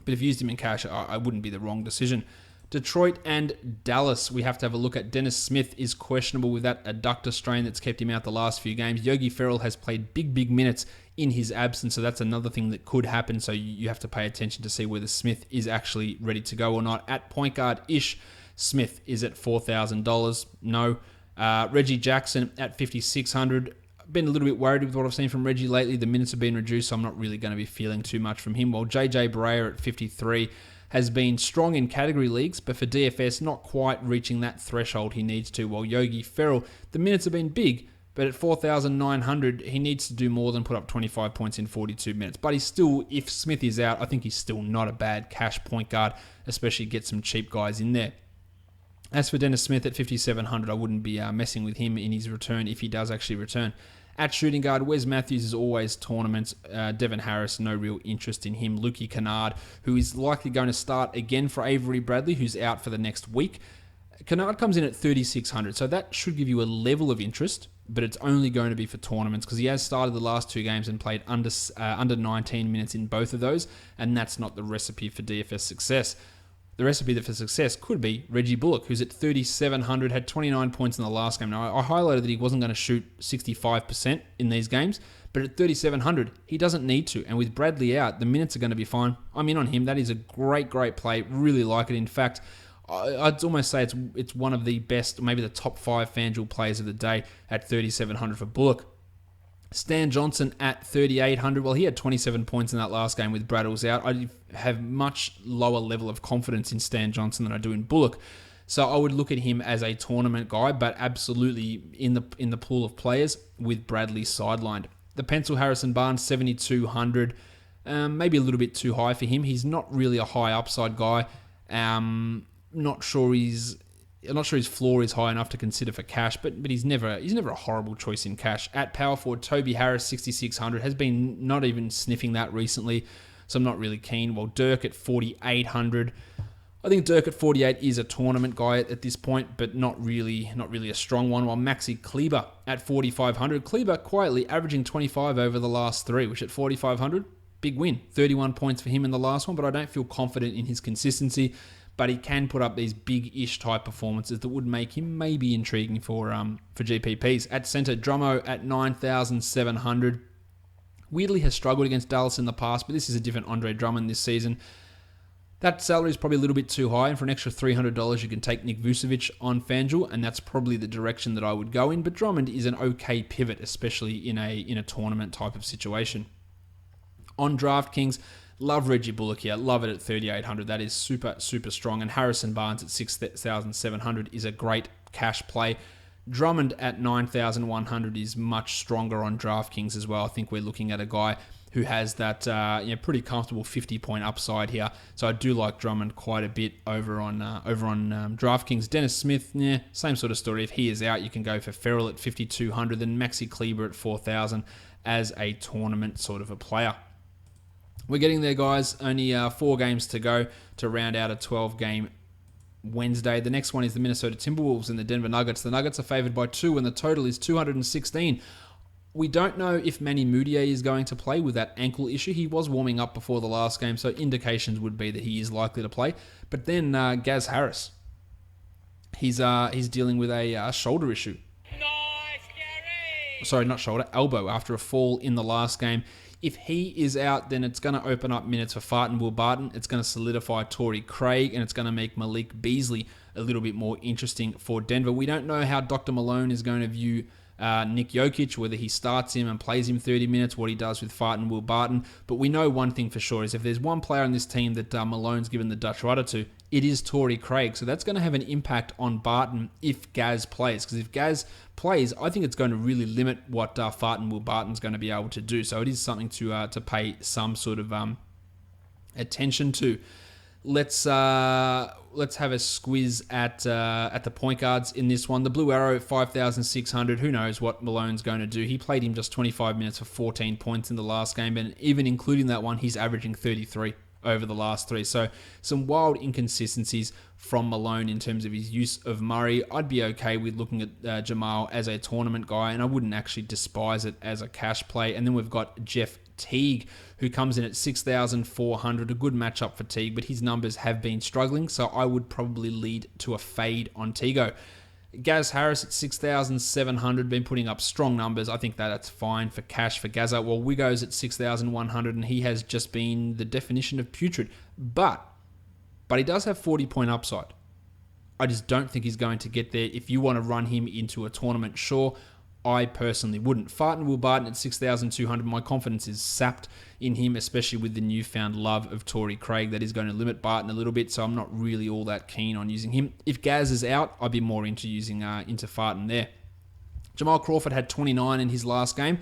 But if you used him in cash, I wouldn't be the wrong decision. Detroit and Dallas, we have to have a look at. Dennis Smith is questionable with that adductor strain that's kept him out the last few games. Yogi Ferrell has played big minutes in his absence, so that's another thing that could happen. So you have to pay attention to see whether Smith is actually ready to go or not. At point guard-ish, Smith is at $4,000. No. Reggie Jackson at 5,600. Been a little bit worried with what I've seen from Reggie lately. The minutes have been reduced, so I'm not really going to be feeling too much from him. While JJ Barea at 53 has been strong in category leagues, but for DFS, not quite reaching that threshold he needs to. While Yogi Ferrell, the minutes have been big, but at 4,900, he needs to do more than put up 25 points in 42 minutes. But he's still, if Smith is out, I think he's still not a bad cash point guard, especially get some cheap guys in there. As for Dennis Smith at 5,700, I wouldn't be messing with him in his return if he does actually return. At shooting guard, Wes Matthews is always tournaments. Devin Harris, no real interest in him. Lukey Kennard, who is likely going to start again for Avery Bradley, who's out for the next week. Kennard comes in at 3,600, so that should give you a level of interest, but it's only going to be for tournaments because he has started the last 2 games and played under 19 minutes in both of those, and that's not the recipe for DFS success. The recipe for success could be Reggie Bullock, who's at 3,700, had 29 points in the last game. Now, I highlighted that he wasn't going to shoot 65% in these games, but at 3,700, he doesn't need to. And with Bradley out, the minutes are going to be fine. I'm in on him. That is a great play. Really like it. In fact, I'd almost say it's one of the best, maybe the top 5 FanDuel plays of the day at 3,700 for Bullock. Stan Johnson at 3,800. Well, he had 27 points in that last game with Braddles out. I have much lower level of confidence in Stan Johnson than I do in Bullock. So I would look at him as a tournament guy, but absolutely in the pool of players with Bradley sidelined. The pencil Harrison Barnes, 7,200. Maybe a little bit too high for him. He's not really a high upside guy. Not sure his floor is high enough to consider for cash, but he's never a horrible choice in cash. At power forward, Toby Harris, 6,600, has been not even sniffing that recently, so I'm not really keen. While Dirk at 4,800, I think Dirk at 48 is a tournament guy at this point, but not really a strong one. While Maxi Kleber at 4,500, Kleber quietly averaging 25 over the last three, which at 4,500, big win. 31 points for him in the last one, but I don't feel confident in his consistency. But he can put up these big-ish type performances that would make him maybe intriguing for GPPs. At centre, Drummo at 9,700. Weirdly has struggled against Dallas in the past, but this is a different Andre Drummond this season. That salary is probably a little bit too high, and for an extra $300, you can take Nick Vucevic on FanDuel, and that's probably the direction that I would go in. But Drummond is an okay pivot, especially in a tournament type of situation. On DraftKings, love Reggie Bullock here. Love it at 3,800. That is super, super strong. And Harrison Barnes at 6,700 is a great cash play. Drummond at 9,100 is much stronger on DraftKings as well. I think we're looking at a guy who has that pretty comfortable 50-point upside here. So I do like Drummond quite a bit over on DraftKings. Dennis Smith, same sort of story. If he is out, you can go for Ferrell at 5,200, then Maxi Kleber at 4,000 as a tournament sort of a player. We're getting there, guys. Only 4 games to go to round out a 12-game Wednesday. The next one is the Minnesota Timberwolves and the Denver Nuggets. The Nuggets are favored by 2, and the total is 216. We don't know if Manny Mudiay is going to play with that ankle issue. He was warming up before the last game, so indications would be that he is likely to play. But then Gaz Harris, he's dealing with a shoulder issue. Nice, Gary! Sorry, not shoulder, elbow after a fall in the last game. If he is out, then it's going to open up minutes for Fart and Will Barton. It's going to solidify Torrey Craig, and it's going to make Malik Beasley a little bit more interesting for Denver. We don't know how Dr. Malone is going to view Nick Jokic, whether he starts him and plays him 30 minutes, what he does with Fart and Will Barton. But we know one thing for sure is if there's one player on this team that Malone's given the Dutch rudder to, it is Torrey Craig. So that's going to have an impact on Barton if Gaz plays. Because if Gaz plays, I think it's going to really limit what Fart and Will Barton's going to be able to do. So it is something to pay some sort of attention to. Let's have a squiz at the point guards in this one. The Blue Arrow at 5,600. Who knows what Malone's going to do? He played him just 25 minutes for 14 points in the last game, and even including that one, he's averaging 33 over the last 3. So some wild inconsistencies from Malone in terms of his use of Murray. I'd be okay with looking at Jamal as a tournament guy, and I wouldn't actually despise it as a cash play. And then we've got Jeff Teague, who comes in at 6,400. A good matchup for Teague, but his numbers have been struggling, so I would probably lead to a fade on Tego. Gaz Harris at 6,700, been putting up strong numbers. I think that's fine for cash for Gaza. Well, Wigo's at 6,100, and he has just been the definition of putrid. But he does have 40-point upside. I just don't think he's going to get there. If you want to run him into a tournament, sure. I personally wouldn't. Fart and Will Barton at 6,200. My confidence is sapped in him, especially with the newfound love of Torrey Craig. That is going to limit Barton a little bit, so I'm not really all that keen on using him. If Gaz is out, I'd be more into using into Farton there. Jamal Crawford had 29 in his last game.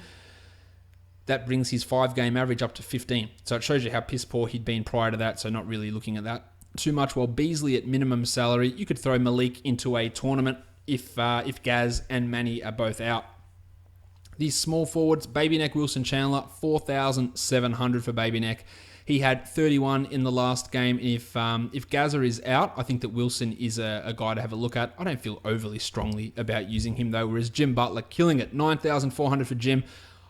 That brings his 5-game average up to 15. So it shows you how piss poor he'd been prior to that, so not really looking at that too much. While Beasley at minimum salary, you could throw Malik into a tournament if Gaz and Manny are both out. These small forwards, Baby Neck, Wilson Chandler, 4,700 for Baby Neck. He had 31 in the last game. If Gaza is out, I think that Wilson is a guy to have a look at. I don't feel overly strongly about using him though, whereas Jim Butler killing it, 9,400 for Jim.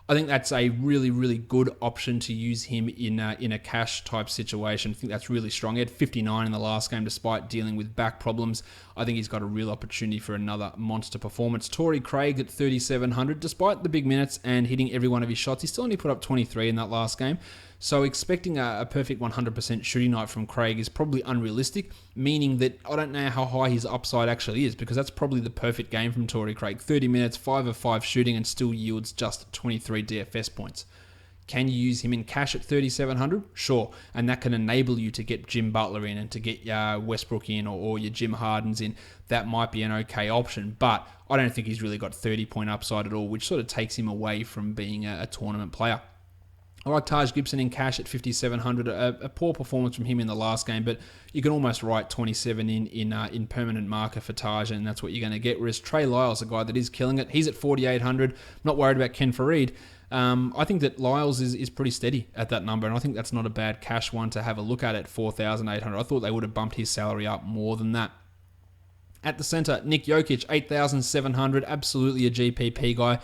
I think that's a really, really good option to use him in a cash type situation. I think that's really strong. He had 59 in the last game despite dealing with back problems. I think he's got a real opportunity for another monster performance. Torrey Craig at 3,700. Despite the big minutes and hitting every one of his shots, he still only put up 23 in that last game. So expecting a perfect 100% shooting night from Craig is probably unrealistic, meaning that I don't know how high his upside actually is, because that's probably the perfect game from Torrey Craig. 30 minutes, 5 of 5 shooting, and still yields just 23 DFS points. Can you use him in cash at 3,700? Sure. And that can enable you to get Jim Butler in and to get Westbrook in or your Jim Hardens in. That might be an okay option, but I don't think he's really got 30-point upside at all, which sort of takes him away from being a tournament player. I like Taj Gibson in cash at 5,700. A poor performance from him in the last game, but you can almost write 27 in permanent marker for Taj, and that's what you're going to get. Whereas Trey Lyles, a guy that is killing it, he's at 4,800. Not worried about Ken Fareed. I think that Lyles is pretty steady at that number, and I think that's not a bad cash one to have a look at 4,800. I thought they would have bumped his salary up more than that. At the center, Nick Jokic, 8,700, absolutely a GPP guy.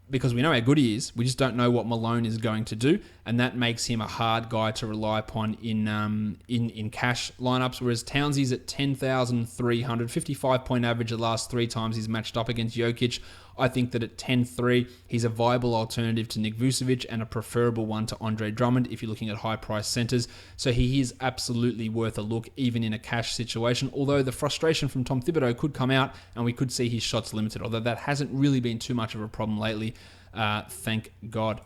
Because we know how good he is, we just don't know what Malone is going to do, and that makes him a hard guy to rely upon in cash lineups. Whereas Townsie's at 10,300, 55-point average the last 3 times he's matched up against Jokic. I think that at 10.3, he's a viable alternative to Nick Vucevic and a preferable one to Andre Drummond if you're looking at high-priced centers. So he is absolutely worth a look, even in a cash situation, although the frustration from Tom Thibodeau could come out and we could see his shots limited, although that hasn't really been too much of a problem lately, thank God.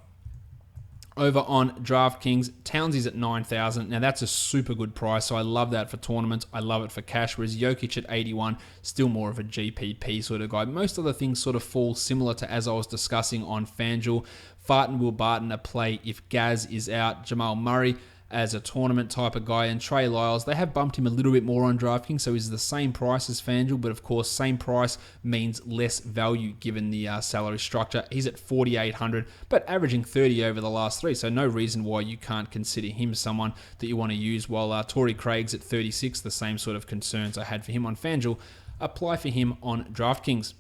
Over on DraftKings, Townsie's at 9,000. Now, that's a super good price, so I love that for tournaments. I love it for cash, whereas Jokic at 81, still more of a GPP sort of guy. Most other things sort of fall similar to as I was discussing on FanDuel. Farton, Will Barton, a play if Gaz is out. Jamal Murray as a tournament type of guy, and Trey Lyles, they have bumped him a little bit more on DraftKings, so he's the same price as FanDuel, but of course, same price means less value given the salary structure. He's at 4,800, but averaging 30 over the last 3, so no reason why you can't consider him someone that you want to use, while Torrey Craig's at 36, the same sort of concerns I had for him on FanDuel apply for him on DraftKings.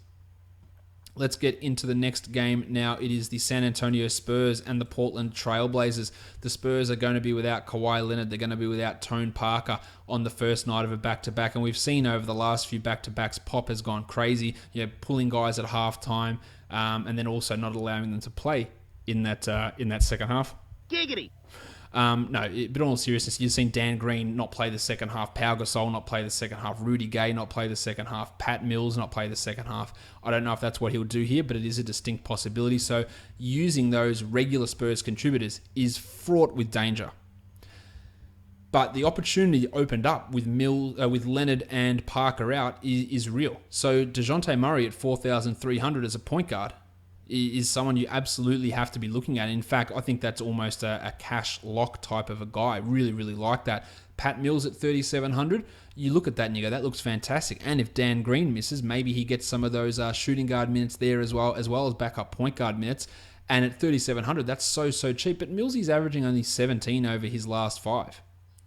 Let's get into the next game now. It is the San Antonio Spurs and the Portland Trail Blazers. The Spurs are going to be without Kawhi Leonard. They're going to be without Tone Parker on the first night of a back-to-back. And we've seen over the last few back-to-backs, Pop has gone crazy, pulling guys at halftime, and then also not allowing them to play in that second half. Giggity. No, but in all seriousness, you've seen Dan Green not play the second half, Pau Gasol not play the second half, Rudy Gay not play the second half, Pat Mills not play the second half. I don't know if that's what he'll do here, but it is a distinct possibility. So using those regular Spurs contributors is fraught with danger. But the opportunity opened up with Leonard and Parker out is real. So DeJounte Murray at 4,300 as a point guard is someone you absolutely have to be looking at. In fact, I think that's almost a cash lock type of a guy. Really, really like that. Pat Mills at 3,700. You look at that and you go, that looks fantastic. And if Dan Green misses, maybe he gets some of those shooting guard minutes there as well as backup point guard minutes. And at 3,700, that's so cheap. But Millsy's averaging only 17 over his last 5.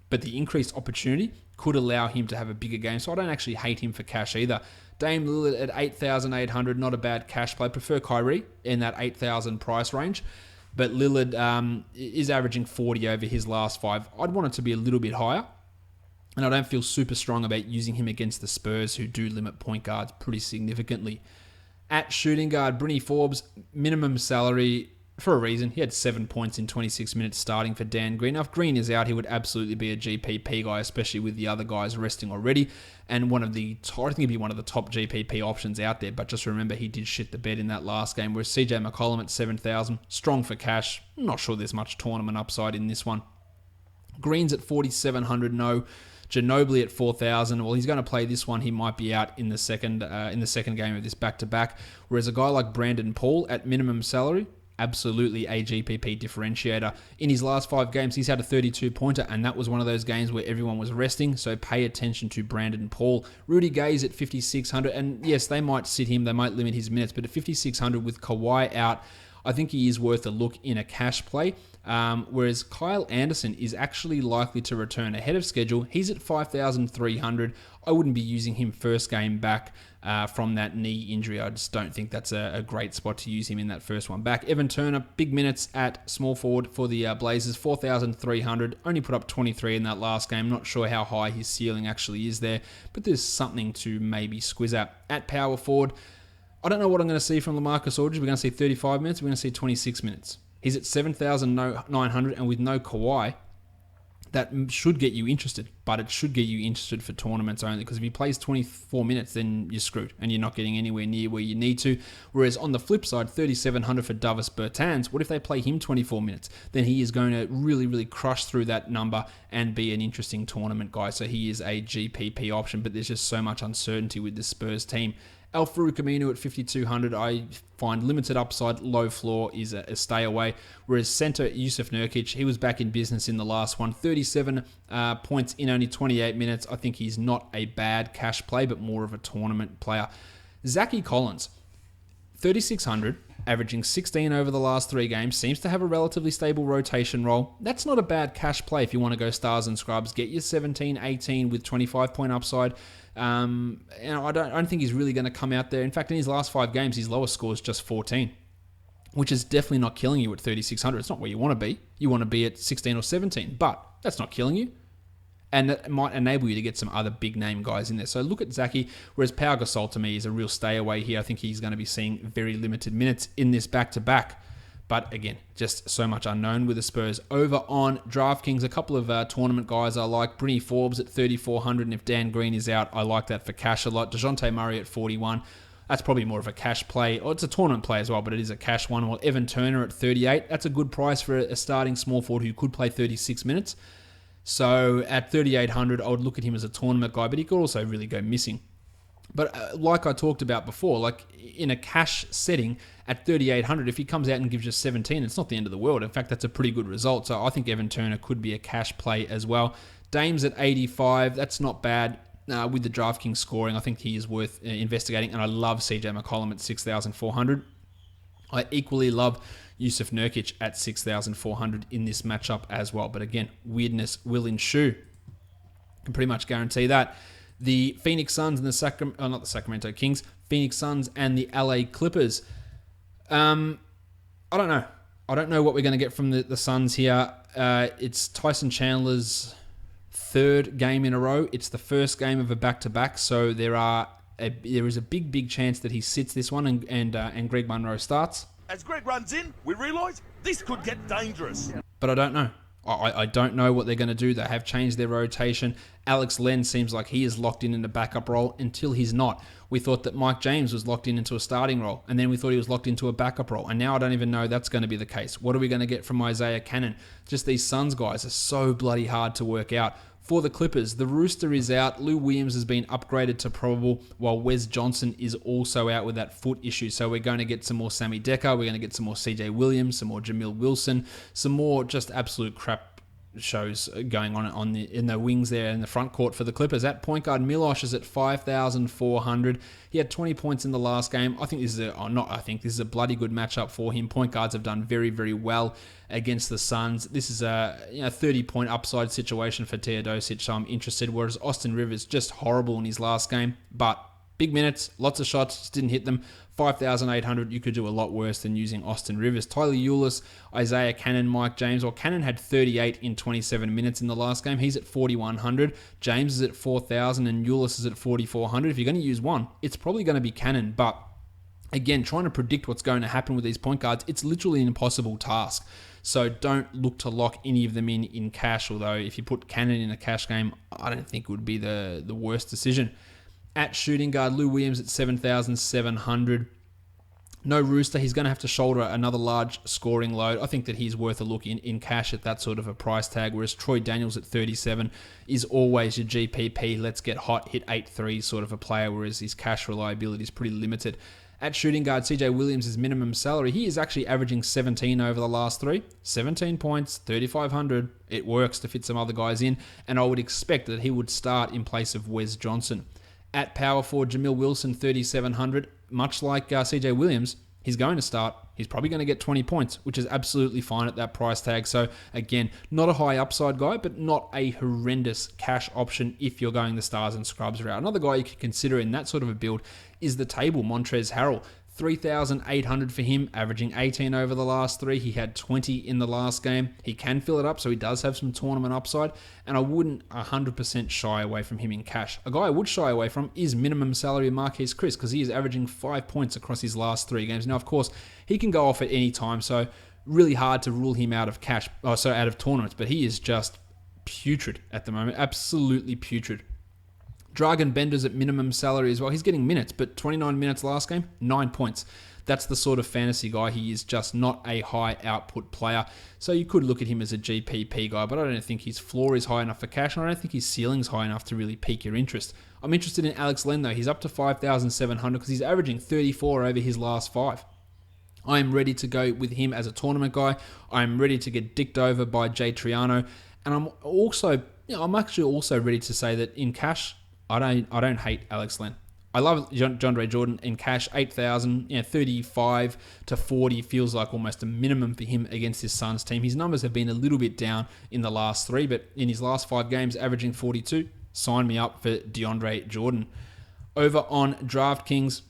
But the increased opportunity could allow him to have a bigger game. So I don't actually hate him for cash either. Dame Lillard at 8,800, not a bad cash play. Prefer Kyrie in that 8,000 price range. But Lillard is averaging 40 over his last 5. I'd want it to be a little bit higher. And I don't feel super strong about using him against the Spurs, who do limit point guards pretty significantly. At shooting guard, Brynnie Forbes, minimum salary for a reason. He had 7 points in 26 minutes starting for Dan Green. Now, if Green is out, he would absolutely be a GPP guy, especially with the other guys resting already. And I think he'd be one of the top GPP options out there. But just remember, he did shit the bed in that last game. Whereas CJ McCollum at 7,000, strong for cash. I'm not sure there's much tournament upside in this one. Green's at 4,700, no. Ginobili at 4,000. Well, he's going to play this one. He might be out in the second game of this back-to-back. Whereas a guy like Brandon Paul at minimum salary, absolutely a GPP differentiator. In his last 5 games, he's had a 32-pointer, and that was one of those games where everyone was resting, so pay attention to Brandon Paul. Rudy Gay's at 5,600, and yes, they might sit him, they might limit his minutes, but at 5,600 with Kawhi out, I think he is worth a look in a cash play. Whereas Kyle Anderson is actually likely to return ahead of schedule. He's at 5,300. I wouldn't be using him first game back from that knee injury. I just don't think that's a great spot to use him in that first one back. Evan Turner, big minutes at small forward for the Blazers, 4,300. Only put up 23 in that last game. Not sure how high his ceiling actually is there, but there's something to maybe squiz at. At power forward, I don't know what I'm going to see from LaMarcus Aldridge. We're going to see 35 minutes. We're going to see 26 minutes. He's at 7,900, and with no Kawhi, that should get you interested, but it should get you interested for tournaments only, because if he plays 24 minutes, then you're screwed and you're not getting anywhere near where you need to. Whereas on the flip side, 3,700 for Davis Bertans, what if they play him 24 minutes? Then he is going to really, really crush through that number and be an interesting tournament guy. So he is a GPP option, but there's just so much uncertainty with the Spurs team. Al-Farouq Aminu at 5,200, I find limited upside, low floor is a stay away. Whereas centre Yusuf Nurkic, he was back in business in the last one. 37 points in only 28 minutes. I think he's not a bad cash play, but more of a tournament player. Zachy Collins, 3,600, averaging 16 over the last 3 games, seems to have a relatively stable rotation role. That's not a bad cash play if you want to go stars and scrubs. Get your 17, 18 with 25-point upside. I don't think he's really going to come out there. In fact, in his last 5 games, his lowest score is just 14, which is definitely not killing you at 3,600. It's not where you want to be. You want to be at 16 or 17, but that's not killing you. And that might enable you to get some other big name guys in there. So look at Zachy, whereas Pau Gasol to me is a real stay away here. I think he's going to be seeing very limited minutes in this back-to-back. But again, just so much unknown with the Spurs. Over on DraftKings, a couple of tournament guys I like. Britney Forbes at 3,400, and if Dan Green is out, I like that for cash a lot. DeJounte Murray at 41. That's probably more of a cash play. Or it's a tournament play as well, but it is a cash one. While Evan Turner at 38. That's a good price for a starting small forward who could play 36 minutes. So at 3,800, I would look at him as a tournament guy, but he could also really go missing. But like I talked about before, like in a cash setting at 3,800, if he comes out and gives you 17, it's not the end of the world. In fact, that's a pretty good result. So I think Evan Turner could be a cash play as well. Dame's at 85. That's not bad. With the DraftKings scoring, I think he is worth investigating. And I love CJ McCollum at 6,400. I equally love Yusuf Nurkic at 6,400 in this matchup as well. But again, weirdness will ensue. Can pretty much guarantee that. The Phoenix Suns and not the Sacramento Kings, Phoenix Suns and the LA Clippers. I don't know. I don't know what we're going to get from the Suns here. It's Tyson Chandler's 3rd game in a row. It's the first game of a back-to-back, so there is a big chance that he sits this one and Greg Monroe starts. As Greg runs in, we realise this could get dangerous. But I don't know. I don't know what they're going to do. They have changed their rotation. Alex Len seems like he is locked in a backup role until he's not. We thought that Mike James was locked into a starting role, and then we thought he was locked into a backup role, and now I don't even know that's going to be the case. What are we going to get from Isaiah Cannon? Just these Suns guys are so bloody hard to work out. For the Clippers, the rooster is out. Lou Williams has been upgraded to probable, while Wes Johnson is also out with that foot issue. So we're going to get some more Sammy Dekker. We're going to get some more CJ Williams, some more Jamil Wilson, some more just absolute crap shows going on in the wings there in the front court for the Clippers. At point guard, Milosh is at 5,400. He had 20 points in the last game. I think this is a bloody good matchup for him. Point guards have done very, very well against the Suns. This is a 30-point upside situation for Teodosic, so I'm interested. Whereas Austin Rivers just horrible in his last game, but big minutes, lots of shots, just didn't hit them. 5,800, you could do a lot worse than using Austin Rivers. Tyler Ulis, Isaiah Cannon, Mike James. Well, Cannon had 38 in 27 minutes in the last game. He's at 4,100. James is at 4,000 and Ulis is at 4,400. If you're going to use one, it's probably going to be Cannon. But again, trying to predict what's going to happen with these point guards, it's literally an impossible task. So don't look to lock any of them in cash, although if you put Cannon in a cash game, I don't think it would be the worst decision. At shooting guard, Lou Williams at 7,700. No Rooster. He's going to have to shoulder another large scoring load. I think that he's worth a look in cash at that sort of a price tag, whereas Troy Daniels at 37 is always your GPP. Let's get hot, hit 8-3 sort of a player, whereas his cash reliability is pretty limited. At shooting guard, CJ Williams' minimum salary, he is actually averaging 17 over the last 3. 17 points, 3,500. It works to fit some other guys in, and I would expect that he would start in place of Wes Johnson. At power forward, Jamil Wilson, 3,700. Much like CJ Williams, he's going to start. He's probably going to get 20 points, which is absolutely fine at that price tag. So again, not a high upside guy, but not a horrendous cash option if you're going the stars and scrubs route. Another guy you could consider in that sort of a build is the table, Montrezl Harrell. 3,800 for him, averaging 18 over the last 3. He had 20 in the last game. He can fill it up, so he does have some tournament upside, and I wouldn't 100% shy away from him in cash. A guy I would shy away from is minimum salary Marquise Chris, because he is averaging 5 points across his last 3 games. Now, of course, he can go off at any time, so Really hard to rule him out of out of tournaments, but he is just putrid at the moment. Absolutely putrid. Dragan Bender's at minimum salary as well. He's getting minutes, but 29 minutes last game, 9 points. That's the sort of fantasy guy. He is just not a high output player. So you could look at him as a GPP guy, but I don't think his floor is high enough for cash, and I don't think his ceiling's high enough to really pique your interest. I'm interested in Alex Len, though. He's up to 5,700 because he's averaging 34 over his last 5. I am ready to go with him as a tournament guy. I'm ready to get dicked over by Jay Triano. And I'm actually also ready to say that in cash, I don't hate Alex Len. I love John Ray Jordan in cash, 8,000, 35 to 40 feels like almost a minimum for him against his Suns team. His numbers have been a little bit down in the last 3, but in his last 5 games, averaging 42. Sign me up for DeAndre Jordan. Over on DraftKings,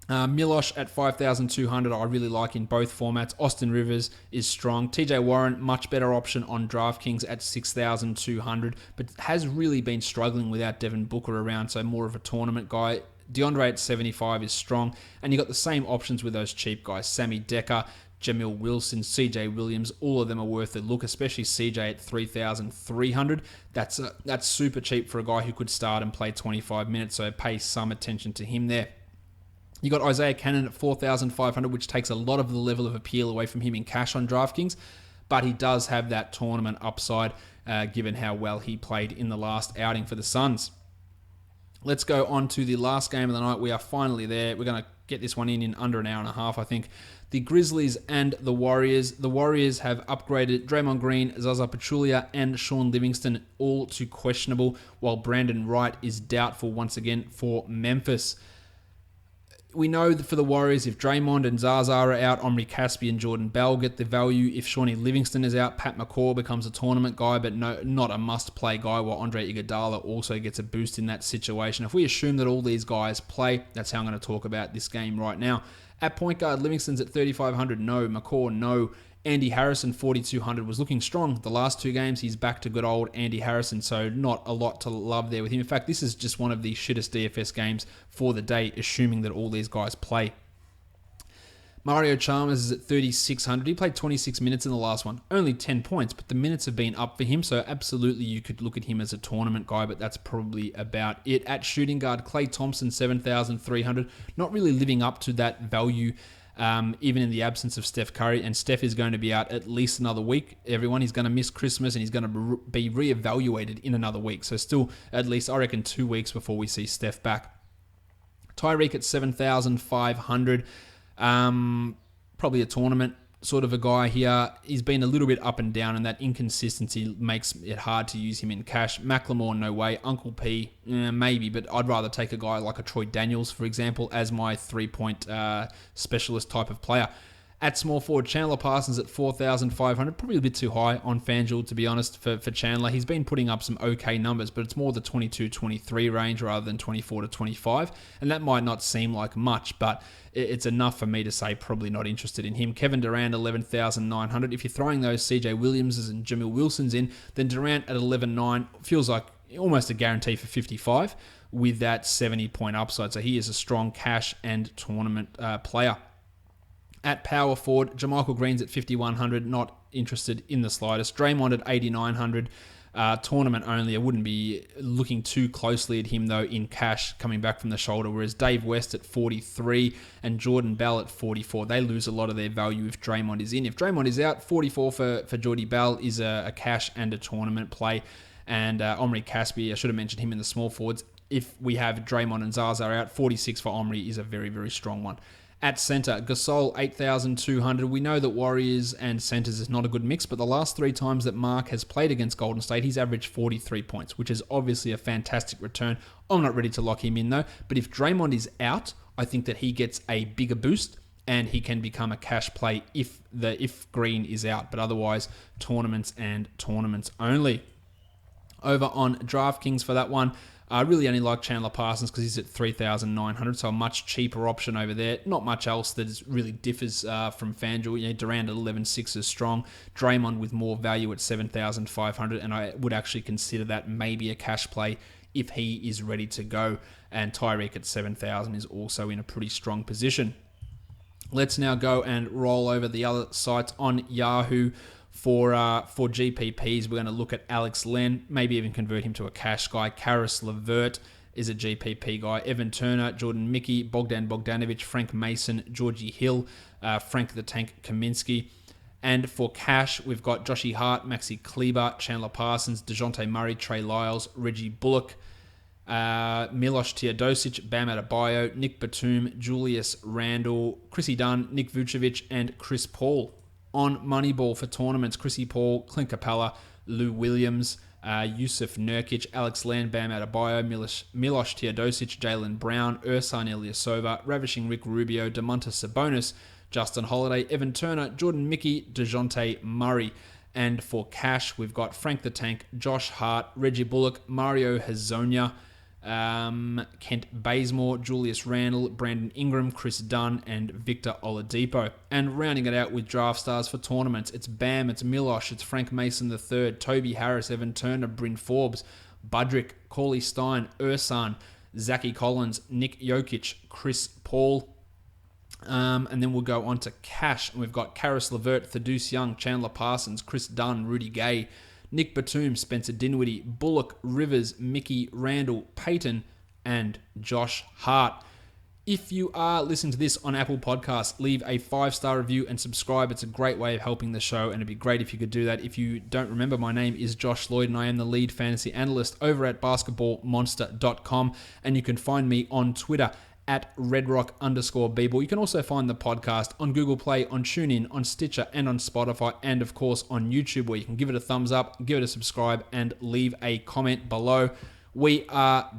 Milosh at 5,200, I really like in both formats. Austin Rivers is strong. TJ Warren, much better option on DraftKings at 6,200, but has really been struggling without Devin Booker around, so more of a tournament guy. DeAndre at 75 is strong, and you got the same options with those cheap guys. Sammy Decker, Jamil Wilson, CJ Williams, all of them are worth a look, especially CJ at 3,300. That's super cheap for a guy who could start and play 25 minutes, so pay some attention to him there. You got Isaiah Cannon at 4,500, which takes a lot of the level of appeal away from him in cash on DraftKings, but he does have that tournament upside given how well he played in the last outing for the Suns. Let's go on to the last game of the night. We are finally there. We're going to get this one in under an hour and a half, I think. The Grizzlies and the Warriors. The Warriors have upgraded Draymond Green, Zaza Pachulia, and Sean Livingston all to questionable, while Brandon Wright is doubtful once again for Memphis. We know that for the Warriors, if Draymond and Zaza are out, Omri Caspi and Jordan Bell get the value. If Shawnee Livingston is out, Pat McCaw becomes a tournament guy, but not a must-play guy, while Andre Iguodala also gets a boost in that situation. If we assume that all these guys play, that's how I'm going to talk about this game right now. At point guard, Livingston's at 3,500, no. McCaw, no. Andy Harrison, 4,200, was looking strong. The last 2 games, he's back to good old Andy Harrison, so not a lot to love there with him. In fact, this is just one of the shittest DFS games for the day, assuming that all these guys play. Mario Chalmers is at 3,600. He played 26 minutes in the last one. Only 10 points, but the minutes have been up for him, so absolutely you could look at him as a tournament guy, but that's probably about it. At shooting guard, Klay Thompson, 7,300. Not really living up to that value even in the absence of Steph Curry, and Steph is going to be out at least another week. Everyone, he's going to miss Christmas, and he's going to be reevaluated in another week. So still, at least, I reckon, 2 weeks before we see Steph back. Tyreek at 7,500. Probably a tournament sort of a guy here. He's been a little bit up and down, and that inconsistency makes it hard to use him in cash. Macklemore, no way. Uncle P, maybe, but I'd rather take a guy like a Troy Daniels, for example, as my 3-point specialist type of player. At small forward, Chandler Parsons at 4,500. Probably a bit too high on FanDuel, to be honest, for Chandler. He's been putting up some okay numbers, but it's more the 22-23 range rather than 24-25. And that might not seem like much, but it's enough for me to say probably not interested in him. Kevin Durant, 11,900. If you're throwing those CJ Williamses and Jamil Wilsons in, then Durant at 11,900 feels like almost a guarantee for 55 with that 70-point upside. So he is a strong cash and tournament player. At power forward, Jermichael Green's at 5,100, not interested in the slightest. Draymond at 8,900, tournament only. I wouldn't be looking too closely at him, though, in cash coming back from the shoulder, whereas Dave West at 43 and Jordan Bell at 44. They lose a lot of their value if Draymond is in. If Draymond is out, 44 for Jordy Bell is a cash and a tournament play. And Omri Caspi, I should have mentioned him in the small forwards. If we have Draymond and Zaza out, 46 for Omri is a very, very strong one. At center, Gasol, 8,200. We know that Warriors and centers is not a good mix, but the last 3 times that Mark has played against Golden State, he's averaged 43 points, which is obviously a fantastic return. I'm not ready to lock him in, though. But if Draymond is out, I think that he gets a bigger boost, and he can become a cash play if Green is out. But otherwise, tournaments and tournaments only. Over on DraftKings for that one, I really only like Chandler Parsons because he's at 3,900, so a much cheaper option over there. Not much else that really differs from FanDuel. Durant at 11.6 is strong. Draymond with more value at 7,500, and I would actually consider that maybe a cash play if he is ready to go. And Tyreek at 7,000 is also in a pretty strong position. Let's now go and roll over the other sites on Yahoo for GPPs. We're going to look at Alex Len, maybe even convert him to a cash guy. Karis Levert is a GPP guy. Evan Turner, Jordan Mickey, Bogdan Bogdanovic, Frank Mason, Georgie Hill, Frank the Tank Kaminsky. And for cash, we've got Joshy Hart, Maxi Kleber, Chandler Parsons, DeJounte Murray, Trey Lyles, Reggie Bullock, Miloš Teodosic, Bam Adebayo, Nick Batum, Julius Randle, Chrissy Dunn, Nick Vucevic, and Chris Paul. On Moneyball for tournaments, Chrissy Paul, Clint Capella, Lou Williams, Yusuf Nurkic, Alex Len, Bam Adebayo, Miloš Teodosic, Jaylen Brown, Ersan Ilyasova, Ravishing Rick Rubio, Domantas Sabonis, Justin Holiday, Evan Turner, Jordan Mickey, DeJounte Murray. And for cash, we've got Frank the Tank, Josh Hart, Reggie Bullock, Mario Hazonia, Kent Bazemore, Julius Randle, Brandon Ingram, Chris Dunn, and Victor Oladipo. And rounding it out with draft stars for tournaments, it's Bam, it's Miloš, it's Frank Mason III, Toby Harris, Evan Turner, Bryn Forbes, Budrick, Cauley Stein, Ersan, Zachy Collins, Nick Jokic, Chris Paul. And then we'll go on to cash, and we've got Karis Levert, Thaddeus Young, Chandler Parsons, Chris Dunn, Rudy Gay, Nick Batum, Spencer Dinwiddie, Bullock, Rivers, Mickey, Randall, Payton, and Josh Hart. If you are listening to this on Apple Podcasts, leave a 5-star review and subscribe. It's a great way of helping the show, and it'd be great if you could do that. If you don't remember, my name is Josh Lloyd, and I am the lead fantasy analyst over at basketballmonster.com, and you can find me on Twitter at redrock_bball. You can also find the podcast on Google Play, on TuneIn, on Stitcher, and on Spotify, and of course on YouTube, where you can give it a thumbs up, give it a subscribe, and leave a comment below. We are